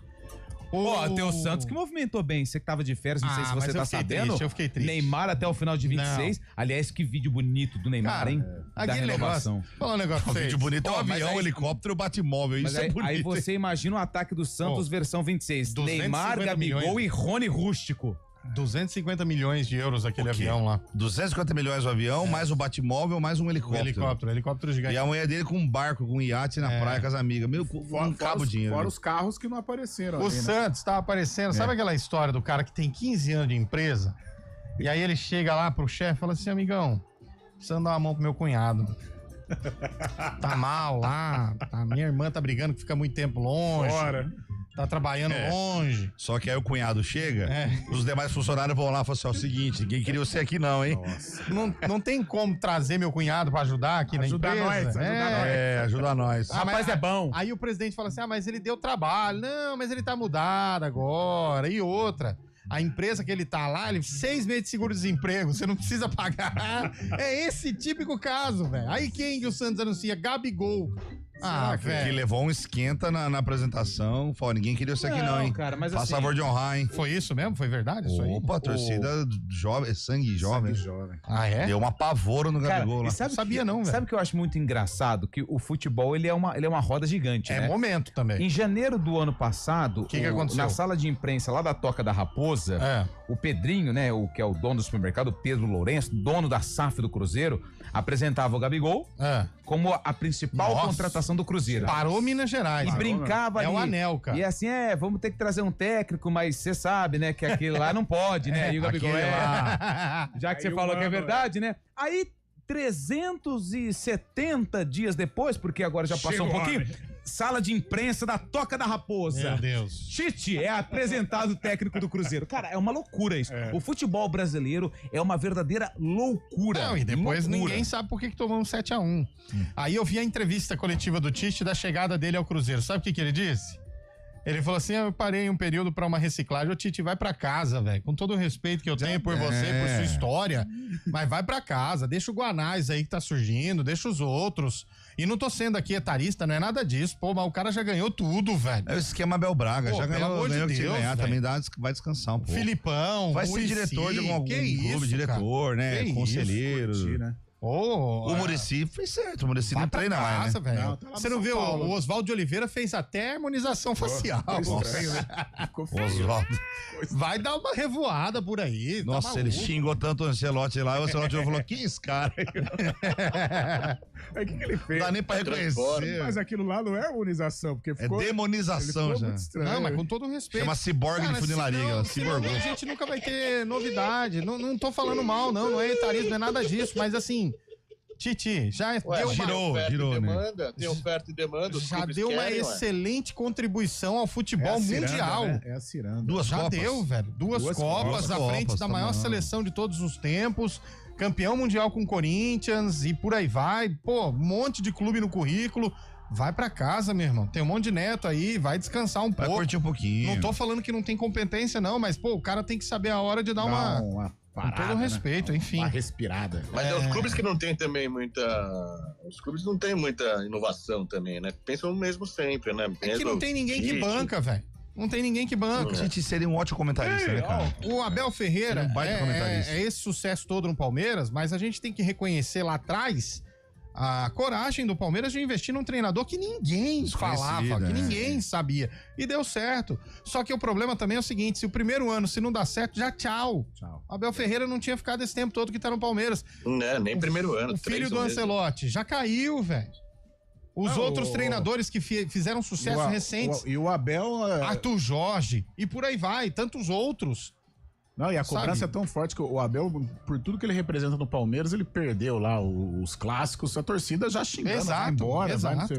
Tem o Santos que movimentou bem. Você que tava de férias, não sei se você tá sabendo. Eu fiquei triste. Neymar até o final de 26. Não. Aliás, que vídeo bonito do Neymar, cara, hein? Da renovação. Fala um negócio. O vídeo bonito é o avião, o helicóptero, o Batmóvel. Isso é bonito. Aí você imagina o ataque do Santos versão 26. Neymar, Gabigol e Rony Rústico. 250 milhões de euros aquele avião lá. 250 milhões o avião, mais o Batmóvel, mais um helicóptero. Helicóptero gigante. E a mulher dele com um barco, com um iate na praia com as amigas. Não cabe o dinheiro. Fora os carros que não apareceram. O Santos tava aparecendo. Sabe aquela história do cara que tem 15 anos de empresa? E aí ele chega lá pro chefe e fala assim, amigão, precisa dar uma mão pro meu cunhado. Tá mal lá, minha irmã tá brigando que fica muito tempo longe. Tá trabalhando longe. Só que aí o cunhado chega, os demais funcionários vão lá e falam assim, o seguinte, ninguém queria você aqui não, hein? Não tem como trazer meu cunhado pra ajudar aqui na empresa. Ajuda nós. Rapaz, é bom. Aí o presidente fala assim, mas ele deu trabalho. Não, mas ele tá mudado agora. E outra, a empresa que ele tá lá, 6 meses de seguro-desemprego, você não precisa pagar. É esse típico caso, velho. Aí quem que o Santos anuncia? Gabigol. Velho. Que levou um esquenta na apresentação. Falou, ninguém queria isso aqui não, hein? Cara, mas faz favor de honrar, hein? Foi isso mesmo? Foi verdade isso aí? Opa, torcida jovem, sangue jovem. É? Deu um apavoro no Gabigol lá. Sabe o que eu acho muito engraçado? Que o futebol, ele é uma roda gigante, né? É momento também. Em janeiro do ano passado, o que aconteceu? Na sala de imprensa lá da Toca da Raposa, o Pedrinho, né, que é o dono do supermercado, o Pedro Lourenço, dono da SAF do Cruzeiro, apresentava o Gabigol como a principal contratação do Cruzeiro. Parou Minas Gerais. E brincava ali. É o anel, cara. E assim, vamos ter que trazer um técnico, mas você sabe, né, que aquele lá não pode, né? E o Gabigol lá. Já que você falou que é verdade, né? Aí, 370 dias depois, porque agora já passou um pouquinho, sala de imprensa da Toca da Raposa. Meu Deus. Tite é apresentado técnico do Cruzeiro. Cara, é uma loucura isso. O futebol brasileiro é uma verdadeira loucura. Não, e depois ninguém sabe por que tomamos 7-1. Aí eu vi a entrevista coletiva do Tite da chegada dele ao Cruzeiro. Sabe o que ele disse? Ele falou assim, eu parei um período pra uma reciclagem. Ô, Tite, vai pra casa, velho. Com todo o respeito que eu tenho por você, por sua história, mas vai pra casa. Deixa o Guanás aí que tá surgindo, deixa os outros. E não tô sendo aqui etarista, não é nada disso. Pô, mas o cara já ganhou tudo, velho. É o esquema Abel Braga, já ganhou o que tinha que ganhar. Também vai descansar um pouco. Filipão, vai ser diretor de algum clube, diretor, né? Conselheiro. O Muricy fez certo, o Muricy não treina mais, né? Você não viu, o Oswaldo de Oliveira fez até harmonização facial. Ficou Oswaldo. Vai dar uma revoada por aí. Nossa, tá ele xingou tanto o Ancelotti lá, e o Ancelotti falou, que esse cara? O que ele fez? Não dá nem pra reconhecer. Mas aquilo lá não é harmonização, porque ficou... É demonização já. Não, mas com todo o respeito. Chama ciborgue de funilaria, ela ciborgou. A gente nunca vai ter novidade. Não tô falando mal, não é etarismo, não é nada disso, mas assim... Titi, já deu girou, né? Tem oferta e demanda. Já deu uma excelente contribuição ao futebol mundial. Né? É a Ciranda. Duas Copas. Deu, velho. Duas Copas à frente da maior seleção de todos os tempos. Campeão mundial com o Corinthians e por aí vai. Pô, um monte de clube no currículo. Vai pra casa, meu irmão. Tem um monte de neto aí, vai descansar um pouco. Vai curtir um pouquinho. Não tô falando que não tem competência, não, mas, pô, o cara tem que saber a hora de dar uma parada, com todo o respeito, né? enfim. Uma respirada. Mas os clubes que não tem também muita... Os clubes não tem muita inovação também, né? Pensam o mesmo sempre, né? É que não tem ninguém que banca, velho. Não tem ninguém que banca. O Tite seria um ótimo comentarista, né, cara? O Abel Ferreira é esse sucesso todo no Palmeiras, mas a gente tem que reconhecer lá atrás a coragem do Palmeiras de investir num treinador que ninguém falava, que ninguém sabia. E deu certo. Só que o problema também é o seguinte, se o primeiro ano, se não dá certo, já tchau. Abel Ferreira não tinha ficado esse tempo todo que tá no Palmeiras. Não, nem primeiro ano. O filho do Ancelotti já caiu, velho. Os outros treinadores que fizeram sucesso recentes. E o Abel... Arthur Jorge, e por aí vai, tantos outros. Não, e a cobrança é tão forte que o Abel, por tudo que ele representa no Palmeiras, ele perdeu lá os clássicos, a torcida já xingando, vai embora, vai não sei,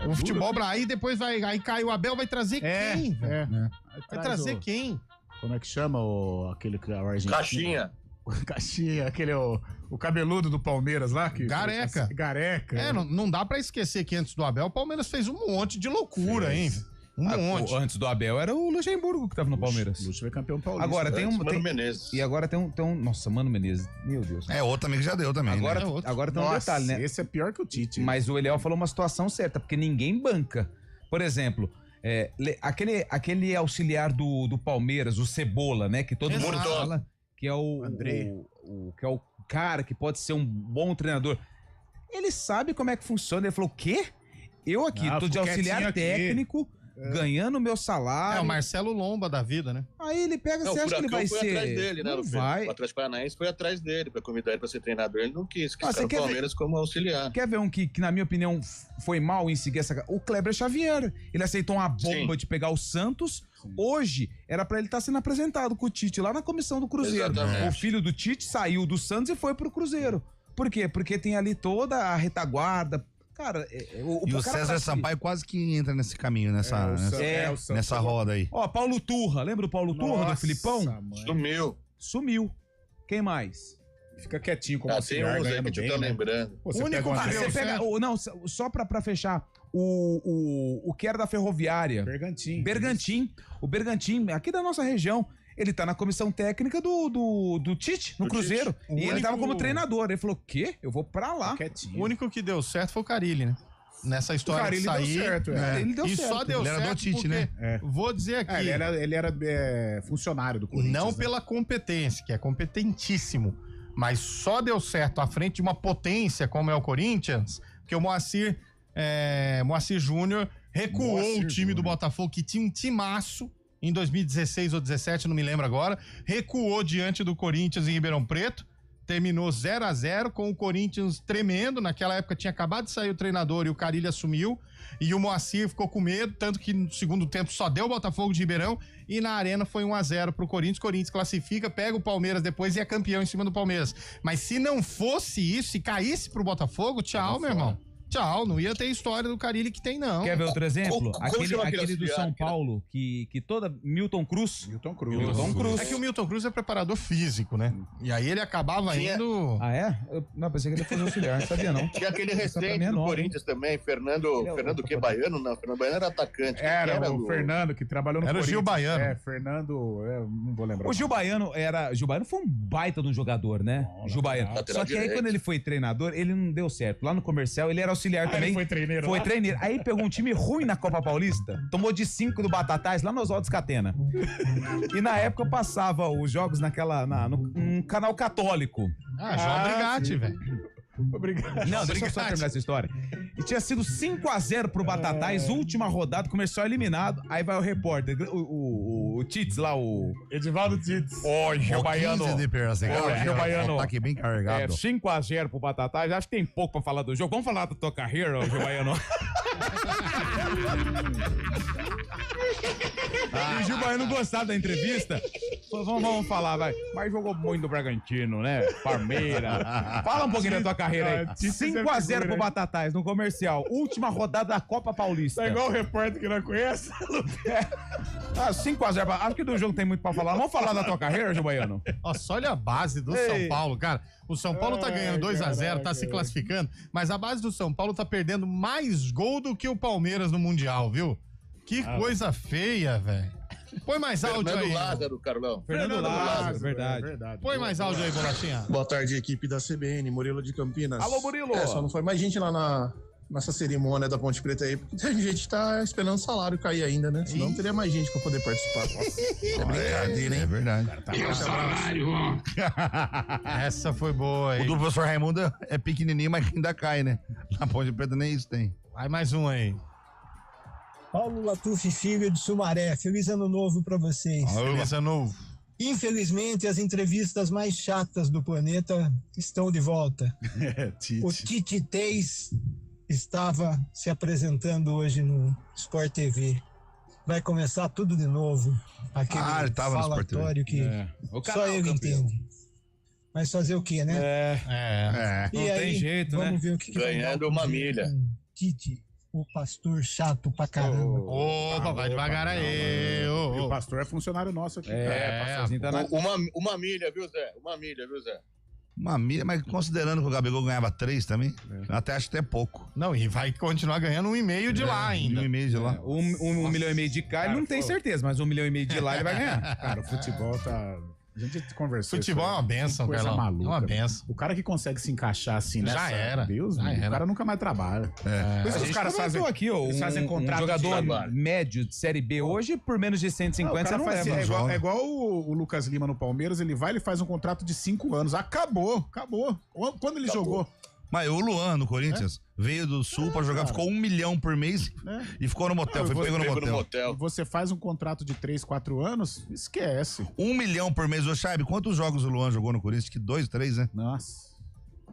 o futebol, aí depois aí cai o Abel, vai trazer quem? Vai trazer quem? Como é que chama aquele que é o argentino? Caixinha, aquele o cabeludo do Palmeiras lá. Gareca. Não dá pra esquecer que antes do Abel, o Palmeiras fez um monte de loucura, hein? Um monte. Antes do Abel era o Luxemburgo que tava no Palmeiras. Luxo foi campeão paulista. Agora tem Mano Menezes. E agora tem um. Nossa, Mano Menezes. Meu Deus. É outro também que já deu também. Agora, né? agora tem um detalhe, né? Esse é pior que o Tite. Mas o Eliel falou uma situação certa, porque ninguém banca. Por exemplo, aquele auxiliar do Palmeiras, o Cebola, né? Que todo mundo fala que é que é o cara que pode ser um bom treinador. Ele sabe como é que funciona. Ele falou: o quê? Eu aqui tô de auxiliar técnico. Ganhando meu salário. É o Marcelo Lomba da vida, né? Aí ele pega, você acha que ele vai foi ser... atrás dele, né? Não vai. O Atlético Paranaense foi atrás dele pra convidar ele pra ser treinador. Ele não quis ficar no Palmeiras como auxiliar. Quer ver um que, na minha opinião, foi mal em seguir essa... O Kleber Xavier. Ele aceitou uma bomba de pegar o Santos. Hoje, era pra ele estar sendo apresentado com o Tite lá na comissão do Cruzeiro. Exatamente. O filho do Tite saiu do Santos e foi pro Cruzeiro. Por quê? Porque tem ali toda a retaguarda... Cara, o César Sampaio quase que entra nesse caminho, nessa roda aí. Ó, Paulo Turra, lembra do Paulo Turra, do Filipão? Sumiu. Quem mais? Fica quietinho como tem uns aí que eu tô lembrando. O único que você pega... Não, só pra fechar, o que era da Ferroviária. Bergantim. O Bergantim, aqui da nossa região. Ele tá na comissão técnica do Tite, no Cruzeiro. E ele tava como treinador. Ele falou: o quê? Eu vou pra lá. O único que deu certo foi o Carille, né? Nessa história de sair. Deu certo, Ele deu certo. Só deu ele certo era do Tite, né? Vou dizer aqui. Ele era funcionário do Corinthians. Não pela competência, que é competentíssimo. Mas só deu certo à frente de uma potência como é o Corinthians, porque o Moacir Júnior recuou o time do Botafogo, que tinha um timaço. Em 2016 ou 2017, não me lembro agora, recuou diante do Corinthians em Ribeirão Preto, terminou 0-0 com o Corinthians tremendo. Naquela época tinha acabado de sair o treinador e o Carille assumiu, e o Moacir ficou com medo, tanto que no segundo tempo só deu o Botafogo de Ribeirão, e na Arena foi 1-0 pro Corinthians. Corinthians classifica, pega o Palmeiras depois e é campeão em cima do Palmeiras. Mas se não fosse isso, se caísse pro Botafogo, tchau, meu irmão. Tchau, não ia ter história do Carille que tem, não. Quer ver outro exemplo? Aquele do São Paulo, que toda... Milton Cruz. É que o Milton Cruz é preparador físico, né? E aí ele acabava indo... Ah, é? Não, pensei que ele fosse auxiliar, não sabia, não. Tinha aquele recente do Corinthians também, Fernando que é baiano, não. Fernando Baiano era atacante. Era o Fernando, que trabalhou no Corinthians. Era o Gil Baiano. Fernando... não vou lembrar. O Gil Baiano foi um baita de um jogador, né? Gil Baiano. Só que aí, quando ele foi treinador, ele não deu certo. Lá no comercial, ele era auxiliar também. Ele foi treineiro. Foi treineiro. Aí pegou um time ruim na Copa Paulista, tomou de 5 do Batatais lá no Oswaldo Scatena. E na época passava os jogos num canal católico. João Brigatti, velho. Obrigado. Não, deixa eu só terminar essa história. E tinha sido 5-0 pro Batatais, última rodada, comercial eliminado. Aí vai o repórter, o Tits lá, o... Edivaldo Tits. Oi, Gil Baiano. Gil Baiano. Tá aqui bem carregado. 5-0 pro Batatais. Acho que tem pouco pra falar do jogo. Vamos falar da tua carreira, Gil Baiano. E o Gil Baiano gostava da entrevista. Vamos falar, vai. Mas jogou muito no Bragantino, né? Palmeiras. Fala um pouquinho da tua carreira aí. 5x0 pro Batatais no comercial. Última rodada da Copa Paulista. Tá igual o repórter que não conhece. 5x0. Acho que do jogo tem muito pra falar. Vamos falar da tua carreira, Gil Baiano? Nossa, olha a base do São Paulo, cara. O São Paulo tá ganhando 2x0, tá se classificando, mas a base do São Paulo tá perdendo mais gol do que o Palmeiras no Mundial, viu? Que coisa feia, velho. Põe mais áudio aí. Fernando Lázaro, Carlão. Fernando Lázaro, verdade. Põe mais áudio aí, Bolachinha. Boa tarde, equipe da CBN, Murilo de Campinas. Alô, Murilo. Só não foi mais gente lá nessa cerimônia da Ponte Preta aí, porque a gente tá esperando o salário cair ainda, né? Senão teria mais gente pra poder participar. É brincadeira, hein? É verdade. E o salário, Essa foi boa, O hein? do professor Raimundo é pequenininho, mas ainda cai, né? Na Ponte Preta nem isso tem. Vai mais um aí. Paulo Latuf Filho de Sumaré, feliz ano novo pra vocês. Feliz ano novo. Infelizmente, as entrevistas mais chatas do planeta estão de volta. O Tite Teis estava se apresentando hoje no Sport TV. Vai começar tudo de novo. Aquele ele tava no Sport TV. falatório que só ele entende. Mas fazer o quê, né? Não E tem aí, jeito, vamos né? ver o que Ganhando vai uma acontecer milha. com Tite, o pastor chato pra caramba. Opa, vai devagar aí. E o pastor é funcionário nosso aqui. Pastorzinho tá na... Uma milha, viu, Zé? Uma milha, viu, Zé? Uma milha, mas considerando que o Gabigol ganhava 3 também, até acho até pouco. Não, e vai continuar ganhando 1,5 de lá ainda. 1,5 de lá. 1,5 milhão de cá, ele não tem certeza, mas 1,5 milhão de lá ele vai ganhar. Cara, o futebol tá... A gente conversou. Futebol é uma benção, coisa Carlão. maluca. É uma benção. O cara que consegue se encaixar assim, né? Já era. Deus, Já meu, era. o cara nunca mais trabalha. Por isso Os os caras caras fazem aqui, ó, eles fazem um contrato jogador de médio de Série B hoje, por menos de 150, você não faz, leva. é igual o Lucas Lima no Palmeiras, ele faz um contrato de 5 anos. Acabou. Quando ele jogou? Mas o Luan, no Corinthians, veio do Sul pra jogar, ficou 1 milhão por mês e ficou no motel. Foi pego no motel. Você faz um contrato de 3, 4 anos, esquece. 1 milhão por mês. Ô, Chaibe, quantos jogos o Luan jogou no Corinthians? Que 2, 3, né? Nossa.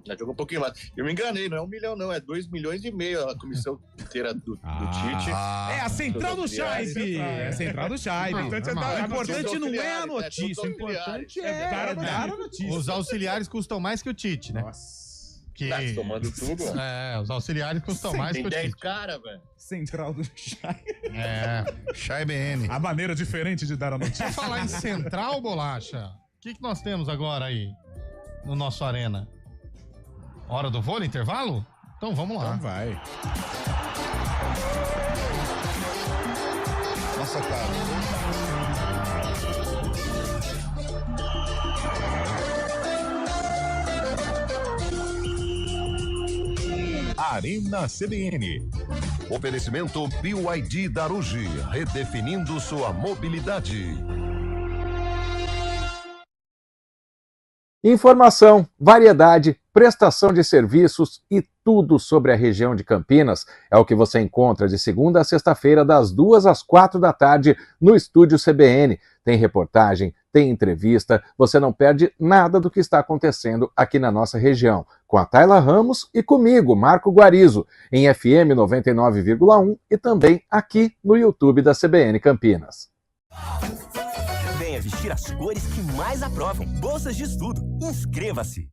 Já jogou um pouquinho mais. Eu me enganei, não é 1 milhão, não. É 2,5 milhões a comissão inteira do Tite. É a central do Chaibe. É a central do Chaibe. O importante não é a notícia, o importante é dar a notícia. Os auxiliares custam mais que o Tite, né? Nossa. Que... tomando tudo. Os auxiliares custam mais que Tem o 10 Tite. caras, velho. Central do Chaibe. Chaibe N. A maneira diferente de dar a notícia. Vamos falar em central, Bolacha. O que nós temos agora aí no nosso Arena? Hora do vôlei, intervalo? Então vamos lá. Então vai. Nossa, cara. Arena CBN. Oferecimento BYD Darugi, redefinindo sua mobilidade. Informação, variedade, prestação de serviços e tudo sobre a região de Campinas é o que você encontra de segunda a sexta-feira, das 2 às 4 da tarde, no Estúdio CBN. Tem reportagem, tem entrevista, você não perde nada do que está acontecendo aqui na nossa região. Com a Tayla Ramos e comigo, Marco Guarizo, em FM 99,1 e também aqui no YouTube da CBN Campinas. Venha vestir as cores que mais aprovam. Bolsas de estudo. Inscreva-se.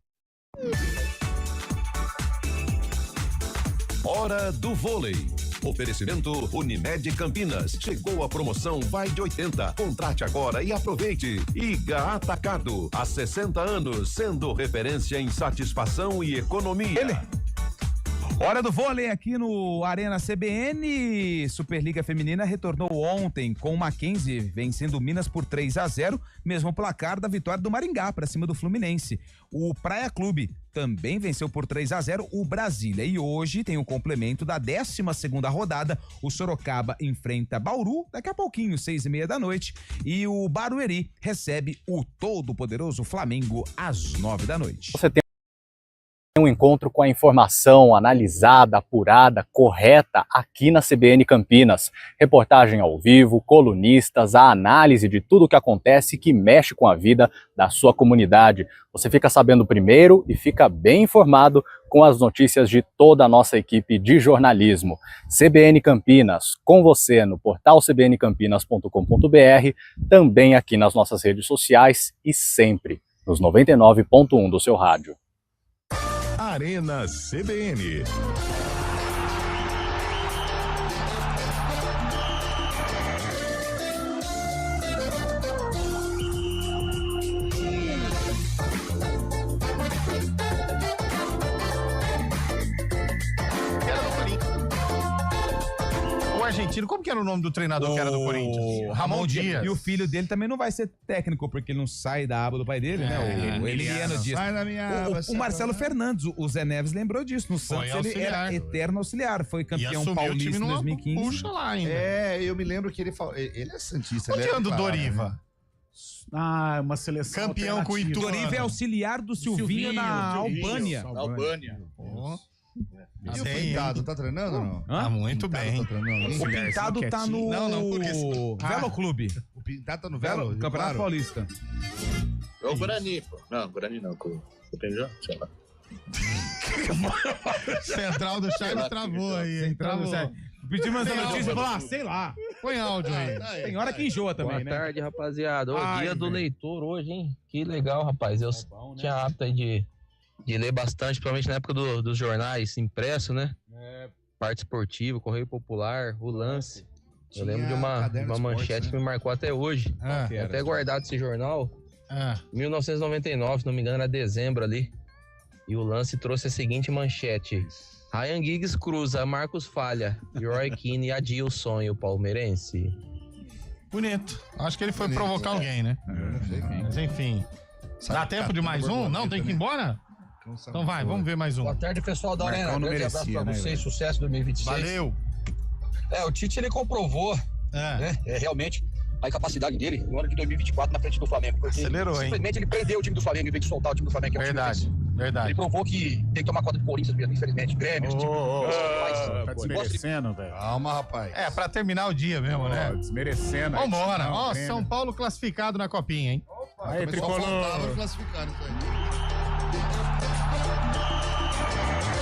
Hora do vôlei. Oferecimento Unimed Campinas. Chegou a promoção Vai de 80. Contrate agora e aproveite. Iga Atacado. Há 60 anos, sendo referência em satisfação e economia. Hora do vôlei aqui no Arena CBN. Superliga Feminina retornou ontem com o Mackenzie vencendo o Minas por 3-0, mesmo placar da vitória do Maringá para cima do Fluminense. O Praia Clube também venceu por 3-0 o Brasília. E hoje tem o complemento da 12ª rodada. O Sorocaba enfrenta Bauru daqui a pouquinho, 6h30 da noite. E o Barueri recebe o todo-poderoso Flamengo às 9 da noite. Você tem Um encontro com a informação analisada, apurada, correta aqui na CBN Campinas. Reportagem ao vivo, colunistas, a análise de tudo o que acontece que mexe com a vida da sua comunidade. Você fica sabendo primeiro e fica bem informado com as notícias de toda a nossa equipe de jornalismo. CBN Campinas, com você no portal cbncampinas.com.br, também aqui nas nossas redes sociais e sempre nos 99.1 do seu rádio. Arena CBN. O argentino, como que era o nome do treinador que era do Corinthians? Ramon Dias. E o filho dele também não vai ser técnico, porque ele não sai da aba do pai dele, né? O Eliano Dias. Sai da minha aba, o Marcelo Fernandes, o Zé Neves lembrou disso. No Santos ele era eterno auxiliar. Foi campeão paulista em 2015. Puxa lá ainda. Eu me lembro que ele falou. Ele é santista. Onde anda o Doriva? Ah, uma seleção campeão com o Ituano. Doriva é auxiliar do Silvinho na Albânia. E o Pintado, tá treinando ou não? Tá muito bem. O Pintado tá no Velo Clube. O Pintado tá no Velo? Campeonato Paulista. É o Guarani, pô. Não, Guarani não. O Penjão, sei lá. Central do Charles travou aí, hein? Travou. Pedimos essa notícia e falou, sei lá. Põe áudio aí. Tem hora que enjoa também, né? Boa tarde, rapaziada. Dia do leitor hoje, hein? Que legal, rapaz. Eu tinha hábito aí de ler bastante, principalmente na época dos jornais impressos, né? Parte esportiva, Correio Popular, o Lance. Eu lembro de uma manchete que me marcou até hoje. Até guardado esse jornal. 1999, se não me engano, era dezembro ali. E o Lance trouxe a seguinte manchete: Ryan Giggs cruza, Marcos falha, Roy Keane adia o sonho palmeirense. Bonito. Acho que ele foi provocar alguém, né? Mas enfim. Dá tempo de mais um? Não, tem que ir embora? Então vai, vamos ver mais um. Boa tarde, pessoal da Arena. Um grande abraço pra vocês, sucesso 2026. Valeu. O Tite, ele comprovou, né, realmente a incapacidade dele no ano de 2024 na frente do Flamengo. Porque acelerou, simplesmente ele prendeu o time do Flamengo em vez de soltar o time do Flamengo. Que é verdade. Ele provou que tem que tomar conta do Corinthians mesmo, infelizmente. Grêmio, tá desmerecendo, velho. Calma, rapaz. Pra terminar o dia mesmo, né? Desmerecendo. Vambora. Ó, São Paulo classificado na Copinha, hein? Aí, tricolor. Classificado isso aí.